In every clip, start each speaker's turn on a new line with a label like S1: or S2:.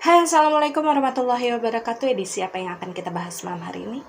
S1: Hai, Assalamualaikum warahmatullahi wabarakatuh. Edisi apa yang akan kita bahas malam hari ini?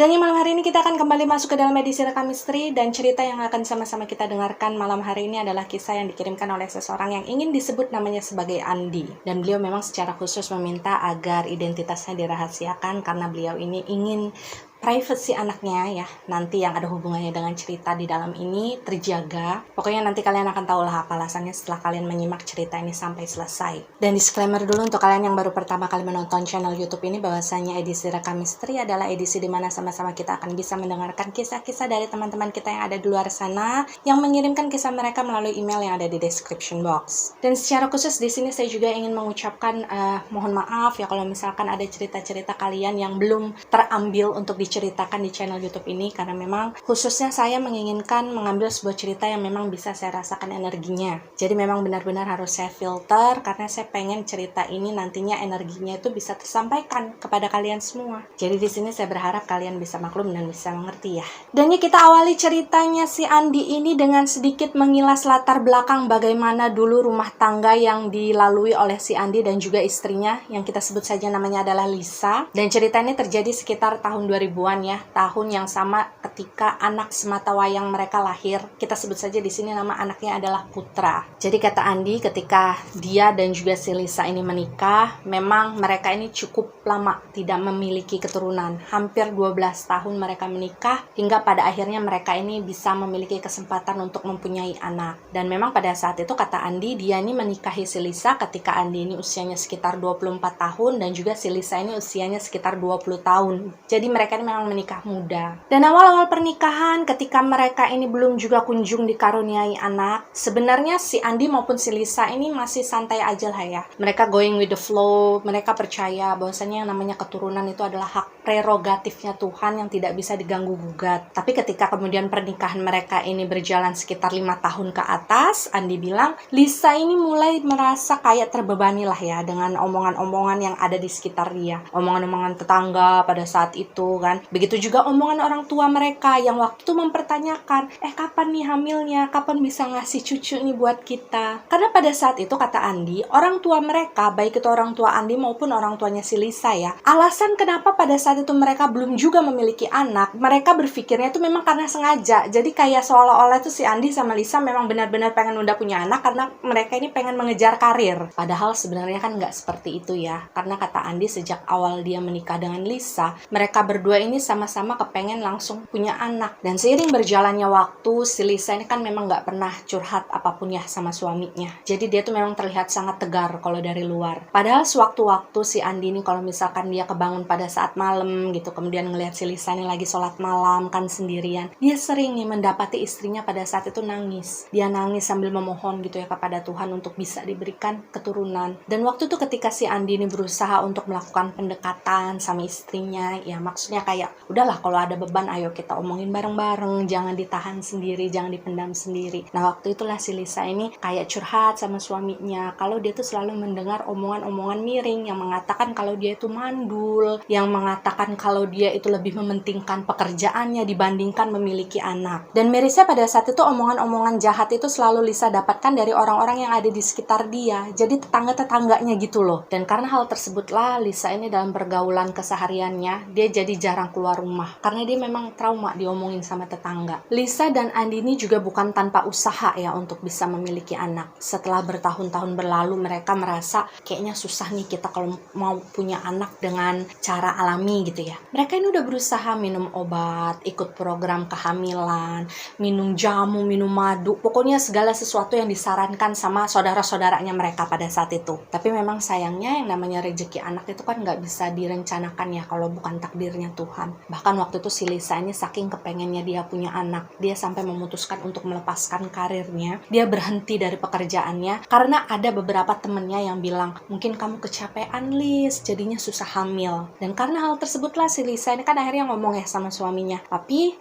S1: Dan yang malam hari ini kita akan kembali masuk ke dalam edisi Rekam Misteri, dan cerita yang akan sama-sama kita dengarkan malam hari ini adalah kisah yang dikirimkan oleh seseorang yang ingin disebut namanya sebagai Andi. Dan beliau memang secara khusus meminta agar identitasnya dirahasiakan karena beliau ini ingin privacy anaknya ya, nanti yang ada hubungannya dengan cerita di dalam ini terjaga. Pokoknya nanti kalian akan tahu lah apa alasannya setelah kalian menyimak cerita ini sampai selesai. Dan disclaimer dulu untuk kalian yang baru pertama kali menonton channel YouTube ini, bahwasanya edisi Rekam Misteri adalah edisi di mana sama-sama kita akan bisa mendengarkan kisah-kisah dari teman-teman kita yang ada di luar sana yang mengirimkan kisah mereka melalui email yang ada di description box. Dan secara khusus di sini saya juga ingin mengucapkan mohon maaf ya kalau misalkan ada cerita-cerita kalian yang belum terambil untuk diceritakan di channel YouTube ini, karena memang khususnya saya menginginkan mengambil sebuah cerita yang memang bisa saya rasakan energinya. Jadi memang benar-benar harus saya filter karena saya pengen cerita ini nantinya energinya itu bisa tersampaikan kepada kalian semua. Jadi di sini saya berharap kalian bisa maklum dan bisa mengerti ya. Dan ya kita awali ceritanya si Andi ini dengan sedikit mengilas latar belakang bagaimana dulu rumah tangga yang dilalui oleh si Andi dan juga istrinya yang kita sebut saja namanya adalah Lisa. Dan cerita ini terjadi sekitar tahun 2000-an ya, tahun yang sama ketika anak sematawayang mereka lahir. Kita sebut saja di sini nama anaknya adalah Putra. Jadi kata Andi, ketika dia dan juga si Lisa ini menikah, memang mereka ini cukup lama tidak memiliki keturunan. Hampir 12 tahun mereka menikah hingga pada akhirnya mereka ini bisa memiliki kesempatan untuk mempunyai anak. Dan memang pada saat itu kata Andi, dia ini menikahi si Lisa ketika Andi ini usianya sekitar 24 tahun dan juga si Lisa ini usianya sekitar 20 tahun. Jadi mereka ini memang menikah muda. Dan awal-awal pernikahan ketika mereka ini belum juga kunjung dikaruniai anak, sebenarnya si Andi maupun si Lisa ini masih santai aja lah ya. Mereka going with the flow, mereka percaya bahwasanya yang namanya keturunan itu adalah hak prerogatifnya Tuhan yang tidak bisa diganggu-gugat. Tapi ketika kemudian pernikahan mereka ini berjalan sekitar 5 tahun ke atas, Andi bilang Lisa ini mulai merasa kayak terbebani lah ya dengan omongan-omongan yang ada di sekitar dia. Omongan-omongan tetangga pada saat itu kan. Begitu juga omongan orang tua mereka yang waktu itu mempertanyakan, kapan nih hamilnya, kapan bisa ngasih cucu nih buat kita. Karena pada saat itu kata Andi, orang tua mereka, baik itu orang tua Andi maupun orang tuanya si Lisa ya, alasan kenapa pada saat itu mereka belum juga memiliki anak, mereka berpikirnya itu memang karena sengaja. Jadi kayak seolah-olah itu si Andi sama Lisa memang benar-benar pengen udah punya anak karena mereka ini pengen mengejar karir. Padahal sebenarnya kan nggak seperti itu ya. Karena kata Andi sejak awal dia menikah dengan Lisa, mereka berdua ini sama-sama kepengen langsung punya anak. Dan seiring berjalannya waktu, si Lisa ini kan memang nggak pernah curhat apapun ya sama suaminya. Jadi dia tuh memang terlihat sangat tegar kalau dari luar. Padahal sewaktu-waktu si Andi ini kalau misalkan dia kebangun pada saat malam gitu, kemudian ngelihat si Lisa ini lagi sholat malam kan sendirian, dia sering nih mendapati istrinya pada saat itu nangis. Dia nangis sambil memohon gitu ya kepada Tuhan untuk bisa diberikan keturunan. Dan waktu itu ketika si Andi ini berusaha untuk melakukan pendekatan sama istrinya, ya maksudnya kayak udahlah kalau ada beban ayo kita omongin bareng-bareng, jangan ditahan sendiri, jangan dipendam sendiri. Nah waktu itulah si Lisa ini kayak curhat sama suaminya kalau dia tuh selalu mendengar omongan-omongan miring yang mengatakan kalau dia itu mandul, yang mengatakan kalau dia itu lebih mementingkan pekerjaannya dibandingkan memiliki anak. Dan mirisnya pada saat itu omongan-omongan jahat itu selalu Lisa dapatkan dari orang-orang yang ada di sekitar dia, jadi tetangga-tetangganya gitu loh. Dan karena hal tersebutlah Lisa ini dalam pergaulan kesehariannya dia jadi jarang keluar rumah karena dia memang trauma diomongin sama tetangga. Lisa dan Andi ini juga bukan tanpa usaha ya untuk bisa memiliki anak. Setelah bertahun-tahun berlalu mereka merasa kayaknya susah nih kita kalau mau punya anak dengan cara alami gitu ya. Mereka ini udah berusaha minum obat, ikut program kehamilan, minum jamu, minum madu, pokoknya segala sesuatu yang disarankan sama saudara-saudaranya mereka pada saat itu. Tapi memang sayangnya yang namanya rezeki anak itu kan nggak bisa direncanakan ya kalau bukan takdirnya Tuhan. Tuhan. Bahkan waktu itu si Lisa ini saking kepengennya dia punya anak, dia sampai memutuskan untuk melepaskan karirnya. Dia berhenti dari pekerjaannya karena ada beberapa temennya yang bilang, mungkin kamu kecapean Lis, jadinya susah hamil. Dan karena hal tersebutlah si Lisa ini kan akhirnya ngomong ya sama suaminya, tapi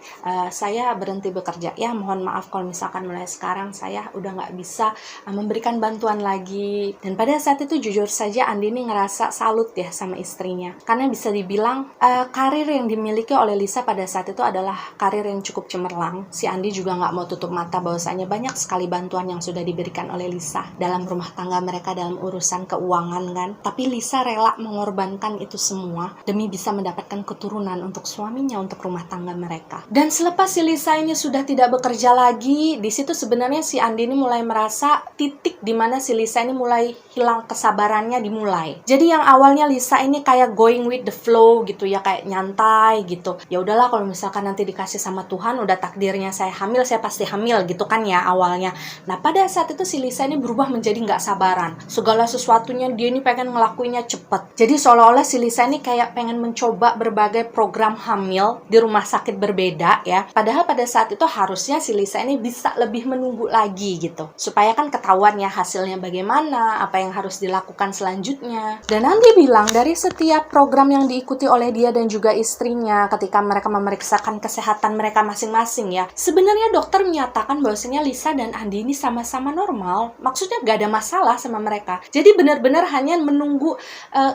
S1: saya berhenti bekerja ya, mohon maaf kalau misalkan mulai sekarang saya udah nggak bisa memberikan bantuan lagi. Dan pada saat itu jujur saja Andi ini ngerasa salut ya sama istrinya, karena bisa dibilang karir yang dimiliki oleh Lisa pada saat itu adalah karir yang cukup cemerlang. Si Andi juga nggak mau tutup mata bahwasanya banyak sekali bantuan yang sudah diberikan oleh Lisa dalam rumah tangga mereka, dalam urusan keuangan kan. Tapi Lisa rela mengorbankan itu semua demi bisa mendapatkan keturunan untuk suaminya, untuk rumah tangga mereka. Dan selepas si Lisa ini sudah tidak bekerja lagi, di situ sebenarnya si Andi ini mulai merasa titik di mana si Lisa ini mulai hilang kesabarannya dimulai. Jadi yang awalnya Lisa ini kayak going with the flow gitu ya, kayak nyantai gitu. Ya udahlah kalau misalkan nanti dikasih sama Tuhan, udah takdirnya saya hamil, saya pasti hamil gitu kan ya awalnya. Nah pada saat itu si Lisa ini berubah menjadi nggak sabaran. Segala sesuatunya dia ini pengen ngelakuinnya cepet. Jadi seolah-olah si Lisa ini kayak pengen mencoba berbagai program hamil di rumah sakit berbeda ya. Padahal pada saat itu harusnya si Lisa ini bisa lebih menunggu lagi gitu. Supaya kan ketahuan ya hasilnya bagaimana, apa yang harus dilakukan selanjutnya. Dan Andi bilang dari setiap program yang diikuti oleh dia dan juga istrinya ketika mereka memeriksakan kesehatan mereka masing-masing ya, sebenarnya dokter menyatakan bahwasanya Lisa dan Andi ini sama-sama normal. Maksudnya gak ada masalah sama mereka. Jadi benar-benar hanya menunggu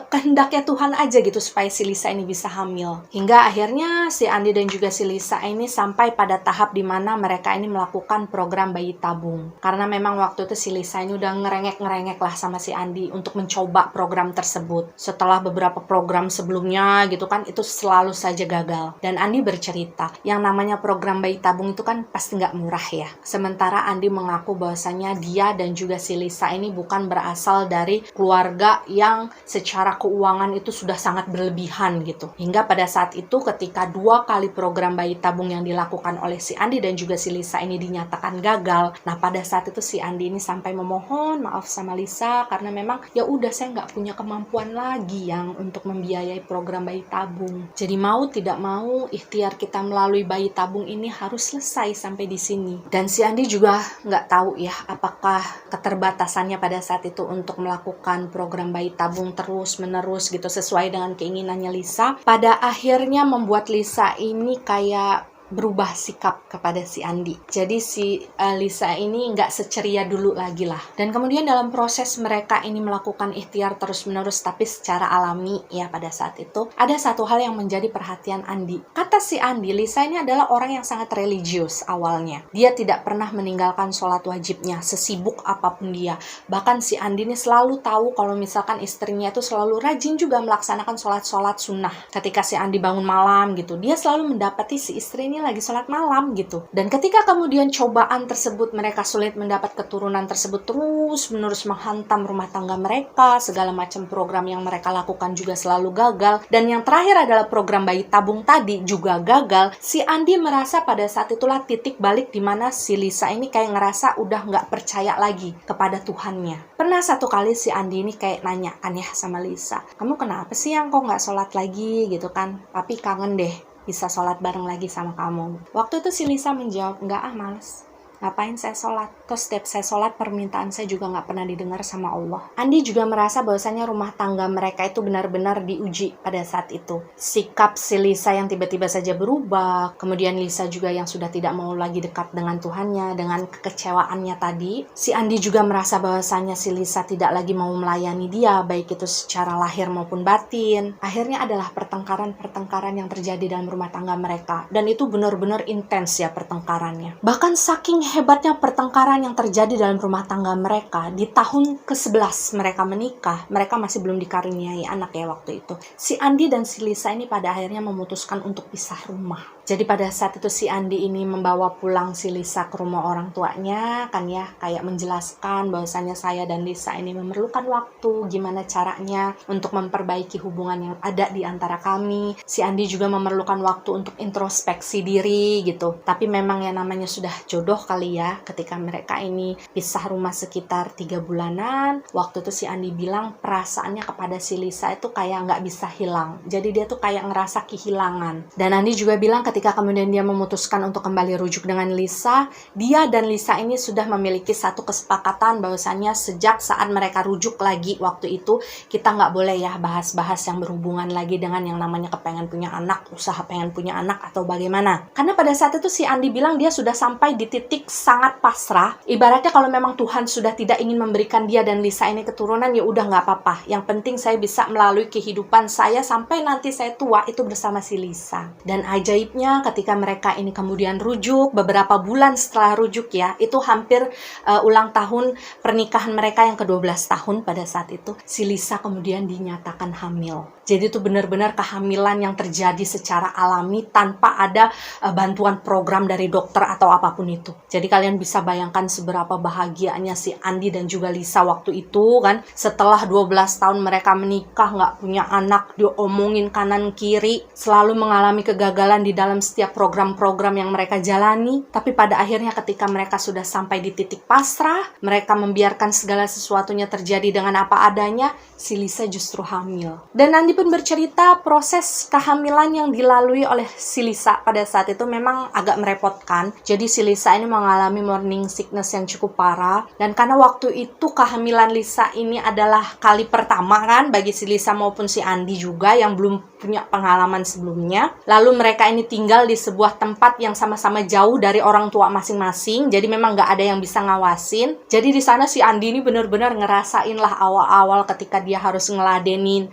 S1: kehendaknya Tuhan aja gitu supaya si Lisa ini bisa hamil. Hingga akhirnya si Andi dan juga si Lisa ini sampai pada tahap di mana mereka ini melakukan program bayi tabung. Karena memang waktu itu si Lisa ini udah ngerengek lah sama si Andi untuk mencoba program tersebut. Setelah beberapa program sebelumnya gitu kan, itu selalu saja gagal. Dan Andi bercerita, yang namanya program bayi tabung itu kan pasti nggak murah ya. Sementara Andi mengaku bahwasanya dia dan juga si Lisa ini bukan berasal dari keluarga yang secara keuangan itu sudah sangat berlebihan gitu. Hingga pada saat itu ketika 2 kali program bayi tabung yang dilakukan oleh si Andi dan juga si Lisa ini dinyatakan gagal. Nah pada saat itu si Andi ini sampai memohon maaf sama Lisa karena memang ya udah saya nggak punya kemampuan lagi yang untuk membiayai program bayi tabung. Jadi mau tidak mau ikhtiar kita melalui bayi tabung ini harus selesai sampai di sini. Dan si Andi juga nggak tahu ya apakah keterbatasannya pada saat itu untuk melakukan program bayi tabung terus-menerus gitu sesuai dengan keinginannya Lisa. Pada akhirnya membuat Lisa ini kayak berubah sikap kepada si Andi. Jadi si Lisa ini nggak seceria dulu lagi lah. Dan kemudian dalam proses mereka ini melakukan ikhtiar terus-menerus tapi secara alami ya pada saat itu, ada satu hal yang menjadi perhatian Andi. Kata si Andi, Lisa ini adalah orang yang sangat religius awalnya. Dia tidak pernah meninggalkan sholat wajibnya, sesibuk apapun dia. Bahkan si Andi ini selalu tahu kalau misalkan istrinya itu selalu rajin juga melaksanakan sholat-sholat sunnah. Ketika si Andi bangun malam gitu, dia selalu mendapati si istrinya lagi sholat malam gitu. Dan ketika kemudian cobaan tersebut mereka sulit mendapat keturunan tersebut terus menerus menghantam rumah tangga mereka, segala macam program yang mereka lakukan juga selalu gagal, dan yang terakhir adalah program bayi tabung tadi juga gagal. Si Andi merasa pada saat itulah titik balik di mana si Lisa ini kayak ngerasa udah nggak percaya lagi kepada Tuhannya. Pernah satu kali si Andi ini kayak nanya kan ya sama Lisa, kamu kenapa sih yang kok nggak sholat lagi gitu kan? Papi kangen deh bisa sholat bareng lagi sama kamu. Waktu itu si Lisa menjawab, enggak males. Ngapain saya sholat? Terus setiap saya sholat, permintaan saya juga nggak pernah didengar sama Allah. Andi juga merasa bahwasanya rumah tangga mereka itu benar-benar diuji pada saat itu. Sikap si Lisa yang tiba-tiba saja berubah, kemudian Lisa juga yang sudah tidak mau lagi dekat dengan Tuhannya, dengan kekecewaannya tadi. Si Andi juga merasa bahwasanya si Lisa tidak lagi mau melayani dia, baik itu secara lahir maupun batin. Akhirnya adalah pertengkaran yang terjadi dalam rumah tangga mereka. Dan itu benar-benar intens ya pertengkarannya. Bahkan saking hebatnya pertengkaran yang terjadi dalam rumah tangga mereka, di tahun ke-11 mereka menikah, mereka masih belum dikaruniai anak ya waktu itu. Si Andi dan si Lisa ini pada akhirnya memutuskan untuk pisah rumah. Jadi pada saat itu si Andi ini membawa pulang si Lisa ke rumah orang tuanya, kan ya, kayak menjelaskan bahwasannya saya dan Lisa ini memerlukan waktu, gimana caranya untuk memperbaiki hubungan yang ada di antara kami. Si Andi juga memerlukan waktu untuk introspeksi diri gitu. Tapi memang yang namanya sudah jodoh kali kali ya, ketika mereka ini pisah rumah sekitar 3 bulanan, waktu itu si Andi bilang perasaannya kepada si Lisa itu kayak nggak bisa hilang. Jadi dia tuh kayak ngerasa kehilangan. Dan Andi juga bilang ketika kemudian dia memutuskan untuk kembali rujuk dengan Lisa, dia dan Lisa ini sudah memiliki satu kesepakatan bahwasannya sejak saat mereka rujuk lagi waktu itu, kita nggak boleh ya bahas-bahas yang berhubungan lagi dengan yang namanya kepengen punya anak, usaha pengen punya anak atau bagaimana. Karena pada saat itu si Andi bilang dia sudah sampai di titik sangat pasrah. Ibaratnya kalau memang Tuhan sudah tidak ingin memberikan dia dan Lisa ini keturunan, ya udah nggak apa-apa. Yang penting saya bisa melalui kehidupan saya sampai nanti saya tua itu bersama si Lisa. Dan ajaibnya ketika mereka ini kemudian rujuk, beberapa bulan setelah rujuk ya, itu hampir ulang tahun pernikahan mereka yang ke-12 tahun pada saat itu, si Lisa kemudian dinyatakan hamil. Jadi itu benar-benar kehamilan yang terjadi secara alami tanpa ada bantuan program dari dokter atau apapun itu. Jadi kalian bisa bayangkan seberapa bahagianya si Andi dan juga Lisa waktu itu kan. Setelah 12 tahun mereka menikah, nggak punya anak, diomongin kanan kiri, selalu mengalami kegagalan di dalam setiap program-program yang mereka jalani. Tapi pada akhirnya ketika mereka sudah sampai di titik pasrah, mereka membiarkan segala sesuatunya terjadi dengan apa adanya, si Lisa justru hamil. Dan Andi pun bercerita proses kehamilan yang dilalui oleh si Lisa pada saat itu memang agak merepotkan. Jadi si Lisa ini mengalami morning sickness yang cukup parah. Dan karena waktu itu kehamilan Lisa ini adalah kali pertama kan bagi si Lisa maupun si Andi juga yang belum punya pengalaman sebelumnya. Lalu mereka ini tinggal di sebuah tempat yang sama-sama jauh dari orang tua masing-masing. Jadi memang nggak ada yang bisa ngawasin. Jadi di sana si Andi ini benar-benar ngerasain lah awal-awal ketika dia harus ngeladenin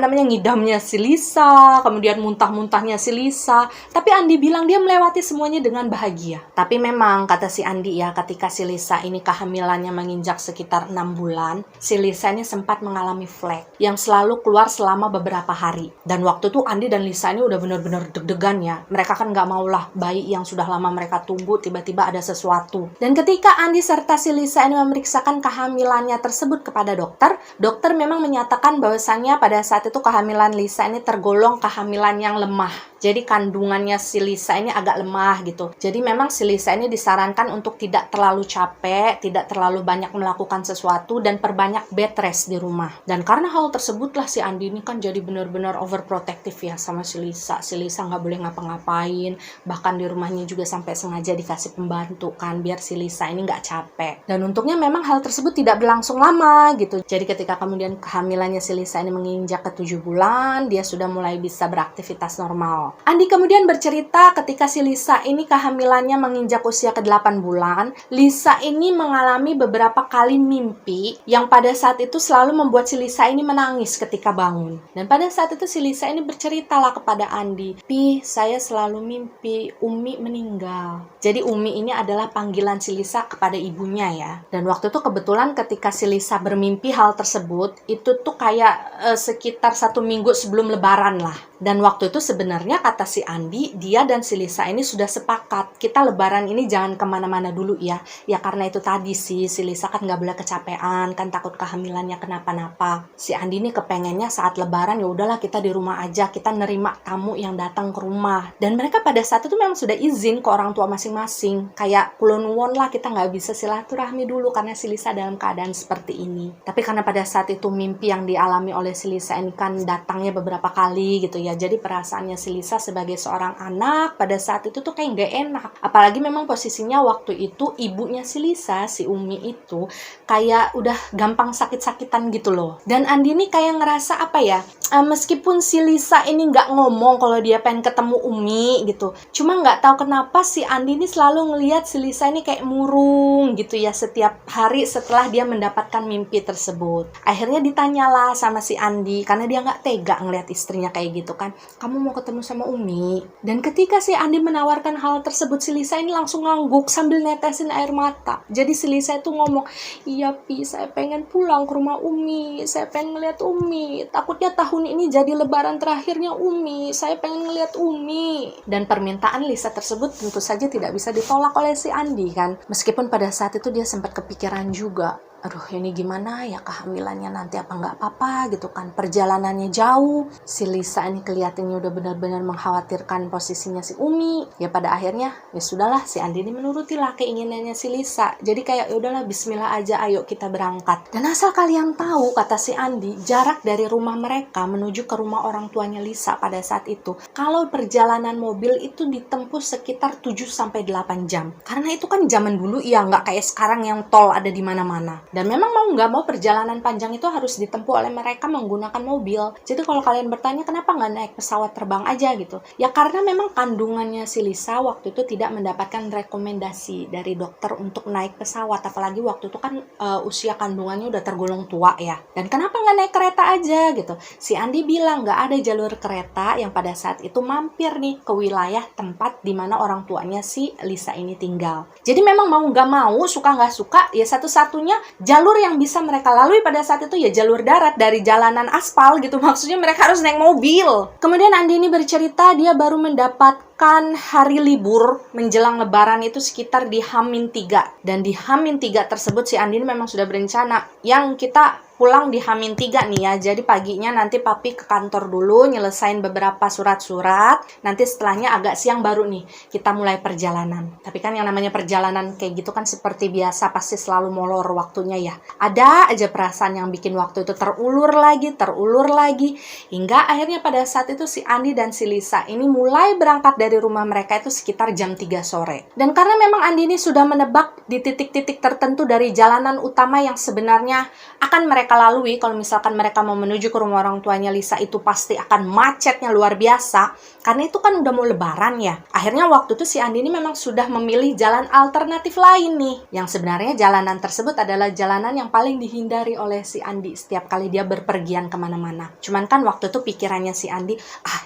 S1: ngidamnya si Lisa, kemudian muntah-muntahnya si Lisa. Tapi Andi bilang dia melewati semuanya dengan bahagia. Tapi memang kata si Andi ya, ketika si Lisa ini kehamilannya menginjak sekitar 6 bulan, si Lisa ini sempat mengalami flek yang selalu keluar selama beberapa hari. Dan waktu itu Andi dan Lisa ini udah benar-benar deg-degan ya. Mereka kan nggak maulah bayi yang sudah lama mereka tunggu tiba-tiba ada sesuatu. Dan ketika Andi serta si Lisa ini memeriksakan kehamilannya tersebut kepada dokter, dokter memang menyatakan bahwasannya pada saat itu kehamilan Lisa ini tergolong kehamilan yang lemah. Jadi kandungannya si Lisa ini agak lemah gitu. Jadi memang si Lisa ini disarankan untuk tidak terlalu capek, tidak terlalu banyak melakukan sesuatu, dan perbanyak bed rest di rumah. Dan karena hal tersebutlah si Andi ini kan jadi benar-benar overprotective ya sama si Lisa. Si Lisa nggak boleh ngapa-ngapain, bahkan di rumahnya juga sampai sengaja dikasih pembantu kan, biar si Lisa ini nggak capek. Dan untungnya memang hal tersebut tidak berlangsung lama gitu. Jadi ketika kemudian kehamilannya si Lisa ini menginjak ke 7 bulan, dia sudah mulai bisa beraktivitas normal. Andi kemudian bercerita ketika si Lisa ini kehamilannya menginjak usia ke-8 bulan, Lisa ini mengalami beberapa kali mimpi yang pada saat itu selalu membuat si Lisa ini menangis ketika bangun. Dan pada saat itu si Lisa ini berceritalah kepada Andi, "Pi, saya selalu mimpi Umi meninggal." Jadi Umi ini adalah panggilan si Lisa kepada ibunya ya. Dan waktu itu kebetulan ketika si Lisa bermimpi hal tersebut, itu tuh kayak sekitar 1 minggu sebelum Lebaran lah. Dan waktu itu sebenarnya kata si Andi, dia dan si Lisa ini sudah sepakat, kita Lebaran ini jangan kemana-mana dulu ya. Ya karena itu tadi sih, si Lisa kan gak boleh kecapean, kan takut kehamilannya kenapa-napa. Si Andi ini kepengennya saat Lebaran ya udahlah kita di rumah aja, kita nerima tamu yang datang ke rumah. Dan mereka pada saat itu memang sudah izin ke orang tua masing-masing. Kayak kulon-won lah, kita gak bisa silaturahmi dulu karena si Lisa dalam keadaan seperti ini. Tapi karena pada saat itu mimpi yang dialami oleh si Lisa ini kan datangnya beberapa kali gitu ya. Jadi perasaannya si Lisa sebagai seorang anak pada saat itu tuh kayak gak enak. Apalagi memang posisinya waktu itu ibunya si Lisa, si Umi itu kayak udah gampang sakit-sakitan gitu loh. Dan Andi ini kayak ngerasa apa ya, meskipun si Lisa ini gak ngomong kalau dia pengen ketemu Umi gitu, cuma gak tahu kenapa si Andi ini selalu ngelihat si Lisa ini kayak murung gitu ya setiap hari setelah dia mendapatkan mimpi tersebut. Akhirnya ditanyalah sama si Andi, karena dia gak tega ngelihat istrinya kayak gitu kan, "Kamu mau ketemu sama Umi?" Dan ketika si Andi menawarkan hal tersebut, si Lisa ini langsung ngangguk sambil netesin air mata. Jadi si Lisa itu ngomong, "Iya Pi, saya pengen pulang ke rumah Umi, saya pengen ngeliat Umi, takutnya tahun ini jadi Lebaran terakhirnya Umi, saya pengen ngeliat Umi." Dan permintaan Lisa tersebut tentu saja tidak bisa ditolak oleh si Andi kan. Meskipun pada saat itu dia sempat kepikiran juga, aduh ini gimana ya kehamilannya nanti apa nggak apa-apa gitu kan. Perjalanannya jauh, si Lisa ini kelihatannya udah benar-benar mengkhawatirkan posisinya si Umi. Ya pada akhirnya ya sudahlah, si Andi ini menurutilah keinginannya si Lisa. Jadi kayak ya udahlah bismillah aja, ayo kita berangkat. Dan asal kalian tahu, kata si Andi, jarak dari rumah mereka menuju ke rumah orang tuanya Lisa pada saat itu, kalau perjalanan mobil itu ditempuh sekitar 7-8 jam. Karena itu kan zaman dulu ya nggak kayak sekarang yang tol ada di mana-mana. Dan memang mau nggak mau perjalanan panjang itu harus ditempuh oleh mereka menggunakan mobil. Jadi kalau kalian bertanya kenapa nggak naik pesawat terbang aja gitu, ya karena memang kandungannya si Lisa waktu itu tidak mendapatkan rekomendasi dari dokter untuk naik pesawat. Apalagi waktu itu kan usia kandungannya udah tergolong tua ya. Dan kenapa nggak naik kereta aja gitu. Si Andi bilang nggak ada jalur kereta yang pada saat itu mampir nih ke wilayah tempat di mana orang tuanya si Lisa ini tinggal. Jadi memang mau nggak mau, suka nggak suka, ya satu-satunya jalur yang bisa mereka lalui pada saat itu ya jalur darat dari jalanan aspal gitu. Maksudnya mereka harus naik mobil. Kemudian Andi ini bercerita dia baru mendapatkan hari libur menjelang lebaran itu sekitar di H-3. Dan di H-3 tersebut si Andi ini memang sudah berencana yang kita pulang di H-3 nih ya. Jadi paginya nanti papi ke kantor dulu, nyelesain beberapa surat-surat. Nanti setelahnya agak siang baru nih kita mulai perjalanan. Tapi kan yang namanya perjalanan kayak gitu kan seperti biasa pasti selalu molor waktunya ya. Ada aja perasaan yang bikin waktu itu terulur lagi. Hingga akhirnya pada saat itu si Andi dan si Lisa ini mulai berangkat dari rumah mereka itu sekitar jam 3 sore. Dan karena memang Andi ini sudah menebak di titik-titik tertentu dari jalanan utama yang sebenarnya akan mereka lalui kalau misalkan mereka mau menuju ke rumah orang tuanya Lisa, itu pasti akan macetnya luar biasa karena itu kan udah mau lebaran ya. Akhirnya waktu itu si Andi ini memang sudah memilih jalan alternatif lain nih, yang sebenarnya jalanan tersebut adalah jalanan yang paling dihindari oleh si Andi setiap kali dia berpergian kemana-mana. Cuman kan waktu itu pikirannya si Andi,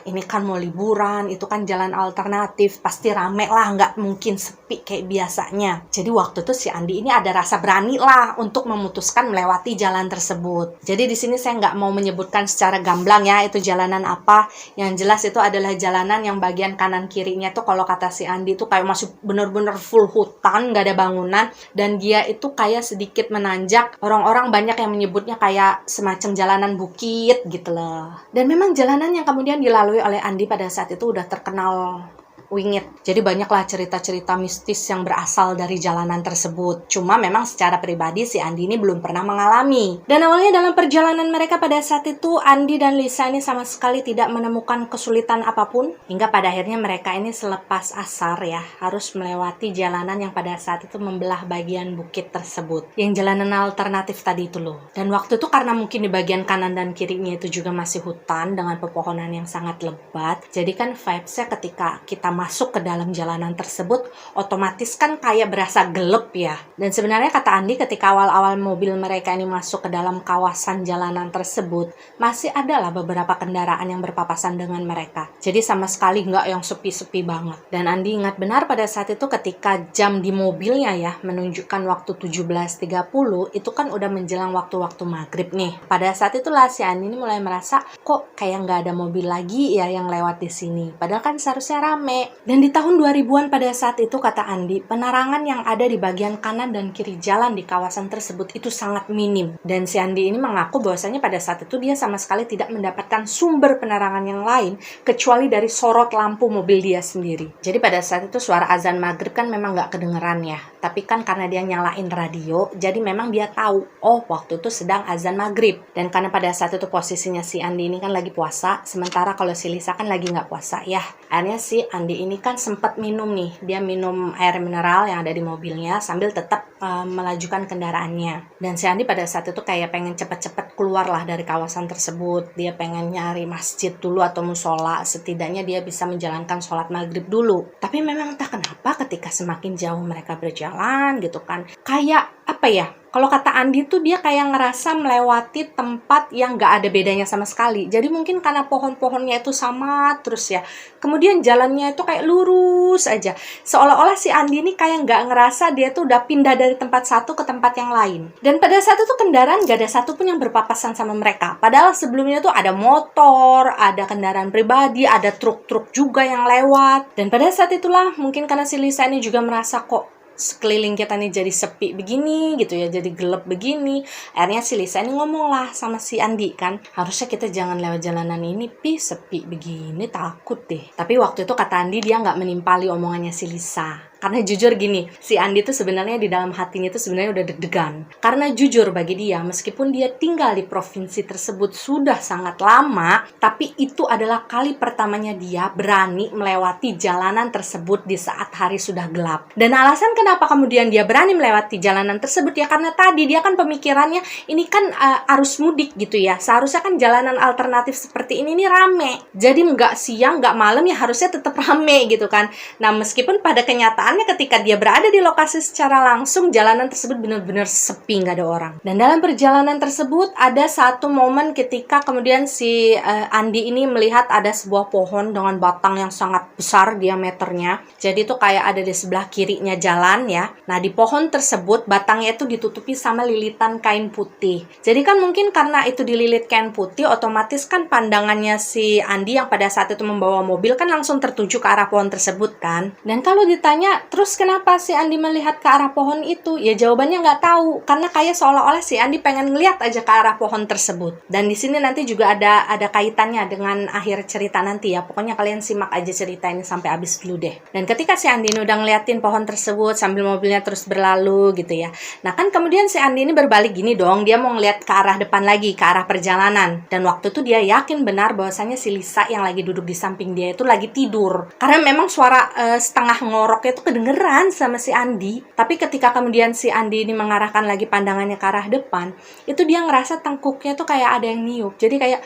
S1: ini kan mau liburan, itu kan jalan alternatif, pasti rame lah, nggak mungkin sepi kayak biasanya. Jadi waktu itu si Andi ini ada rasa berani lah untuk memutuskan melewati jalan tersebut. Jadi di sini saya nggak mau menyebutkan secara gamblang ya itu jalanan apa. Yang jelas itu adalah jalanan yang bagian kanan kirinya tuh kalau kata si Andi tuh kayak masih bener-bener full hutan, nggak ada bangunan, dan dia itu kayak sedikit menanjak. Orang-orang banyak yang menyebutnya kayak semacam jalanan bukit gitu loh. Dan memang jalanan yang kemudian dilalui oleh Andi pada saat itu udah terkenal wingit. Jadi banyaklah cerita-cerita mistis yang berasal dari jalanan tersebut. Cuma memang secara pribadi si Andi ini belum pernah mengalami. Dan awalnya dalam perjalanan mereka pada saat itu, Andi dan Lisa ini sama sekali tidak menemukan kesulitan apapun. Hingga pada akhirnya mereka ini selepas asar ya, harus melewati jalanan yang pada saat itu membelah bagian bukit tersebut. Yang jalanan alternatif tadi itu loh. Dan waktu itu karena mungkin di bagian kanan dan kirinya itu juga masih hutan dengan pepohonan yang sangat lebat. Jadi kan vibes-nya ketika kita masuk ke dalam jalanan tersebut otomatis kan kayak berasa gelap ya. Dan sebenarnya kata Andi ketika awal-awal mobil mereka ini masuk ke dalam kawasan jalanan tersebut, masih ada lah beberapa kendaraan yang berpapasan dengan mereka. Jadi sama sekali nggak yang sepi-sepi banget. Dan Andi ingat benar pada saat itu ketika jam di mobilnya ya menunjukkan waktu 17.30, itu kan udah menjelang waktu-waktu maghrib nih. Pada saat itulah si Andi ini mulai merasa kok kayak nggak ada mobil lagi ya yang lewat di sini. Padahal kan seharusnya rame. Dan di tahun 2000-an pada saat itu kata Andi, penerangan yang ada di bagian kanan dan kiri jalan di kawasan tersebut itu sangat minim. Dan si Andi ini mengaku bahwasanya pada saat itu dia sama sekali tidak mendapatkan sumber penerangan yang lain kecuali dari sorot lampu mobil dia sendiri. Jadi pada saat itu suara azan maghrib kan memang nggak kedengeran ya. Tapi kan karena dia nyalain radio, jadi memang dia tahu, oh waktu itu sedang azan maghrib. Dan karena pada saat itu posisinya si Andi ini kan lagi puasa, sementara kalau si Lisa kan lagi nggak puasa ya. Akhirnya si Andi ini kan sempat minum nih, dia minum air mineral yang ada di mobilnya sambil tetap melajukan kendaraannya. Dan si Andi pada saat itu kayak pengen cepet-cepet keluar lah dari kawasan tersebut. Dia pengen nyari masjid dulu atau musola, setidaknya dia bisa menjalankan sholat maghrib dulu. Tapi memang entah kenapa ketika semakin jauh mereka berjalan gitu kan, kayak apa ya, kalau kata Andi tuh dia kayak ngerasa melewati tempat yang gak ada bedanya sama sekali. Jadi mungkin karena pohon-pohonnya itu sama terus ya. Kemudian jalannya itu kayak lurus aja. Seolah-olah si Andi ini kayak gak ngerasa dia tuh udah pindah dari tempat satu ke tempat yang lain. Dan pada saat itu kendaraan gak ada satupun yang berpapasan sama mereka. Padahal sebelumnya tuh ada motor, ada kendaraan pribadi, ada truk-truk juga yang lewat. Dan pada saat itulah mungkin karena si Lisa ini juga merasa kok sekeliling kita nih jadi sepi begini gitu ya, jadi gelap begini. Akhirnya si Lisa ini ngomong lah sama si Andi kan, harusnya kita jangan lewat jalanan ini, sepi begini, takut deh. Tapi waktu itu kata Andi dia nggak menimpali omongannya si Lisa. Karena jujur gini, si Andi tuh sebenarnya di dalam hatinya tuh sebenarnya udah deg-degan. Karena jujur bagi dia, meskipun dia tinggal di provinsi tersebut sudah sangat lama, tapi itu adalah kali pertamanya dia berani melewati jalanan tersebut di saat hari sudah gelap. Dan alasan kenapa kemudian dia berani melewati jalanan tersebut ya karena tadi dia kan pemikirannya ini kan arus mudik gitu ya. Seharusnya kan jalanan alternatif seperti ini nih rame. Jadi nggak siang, nggak malam ya harusnya tetap rame gitu kan. Nah meskipun pada kenyataannya ketika dia berada di lokasi secara langsung, jalanan tersebut benar-benar sepi, nggak ada orang. Dan dalam perjalanan tersebut ada satu momen ketika kemudian si Andi ini melihat ada sebuah pohon dengan batang yang sangat besar diameternya. Jadi itu kayak ada di sebelah kirinya jalan ya. Nah di pohon tersebut batangnya itu ditutupi sama lilitan kain putih. Jadi kan mungkin karena itu dililit kain putih, otomatis kan pandangannya si Andi yang pada saat itu membawa mobil kan langsung tertuju ke arah pohon tersebut kan. Dan kalau ditanya terus kenapa si Andi melihat ke arah pohon itu? Ya jawabannya nggak tahu. Karena kayak seolah-olah si Andi pengen ngeliat aja ke arah pohon tersebut. Dan di sini nanti juga ada kaitannya dengan akhir cerita nanti ya. Pokoknya kalian simak aja cerita ini sampai habis dulu deh. Dan ketika si Andi ini udah ngeliatin pohon tersebut sambil mobilnya terus berlalu gitu ya. Nah kan kemudian si Andi ini berbalik gini dong. Dia mau ngeliat ke arah depan lagi, ke arah perjalanan. Dan waktu itu dia yakin benar bahwasanya si Lisa yang lagi duduk di samping dia itu lagi tidur. Karena memang suara setengah ngoroknya itu kedengeran sama si Andi. Tapi ketika kemudian si Andi ini mengarahkan lagi pandangannya ke arah depan, itu dia ngerasa tengkuknya tuh kayak ada yang niup. Jadi kayak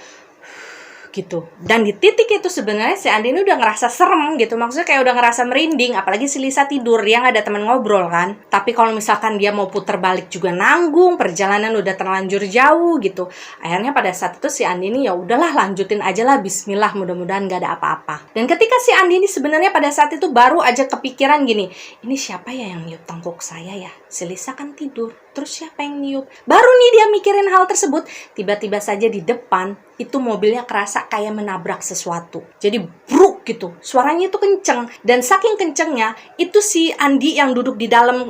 S1: gitu. Dan di titik itu sebenarnya si Andi ini udah ngerasa serem gitu. Maksudnya kayak udah ngerasa merinding. Apalagi si Lisa tidur, dia nggak ada teman ngobrol kan. Tapi kalau misalkan dia mau puter balik juga nanggung, perjalanan udah terlanjur jauh gitu. Akhirnya pada saat itu si Andi ini ya udahlah lanjutin aja lah, bismillah, mudah-mudahan nggak ada apa-apa. Dan ketika si Andi ini sebenarnya pada saat itu baru aja kepikiran gini, ini siapa ya yang niup tengkuk saya ya? Si Lisa kan tidur. Terus siapa yang niup? Baru nih dia mikirin hal tersebut, tiba-tiba saja di depan itu mobilnya kerasa kayak menabrak sesuatu. Jadi bruk gitu. Suaranya itu kenceng. Dan saking kencengnya, itu si Andi yang duduk di dalam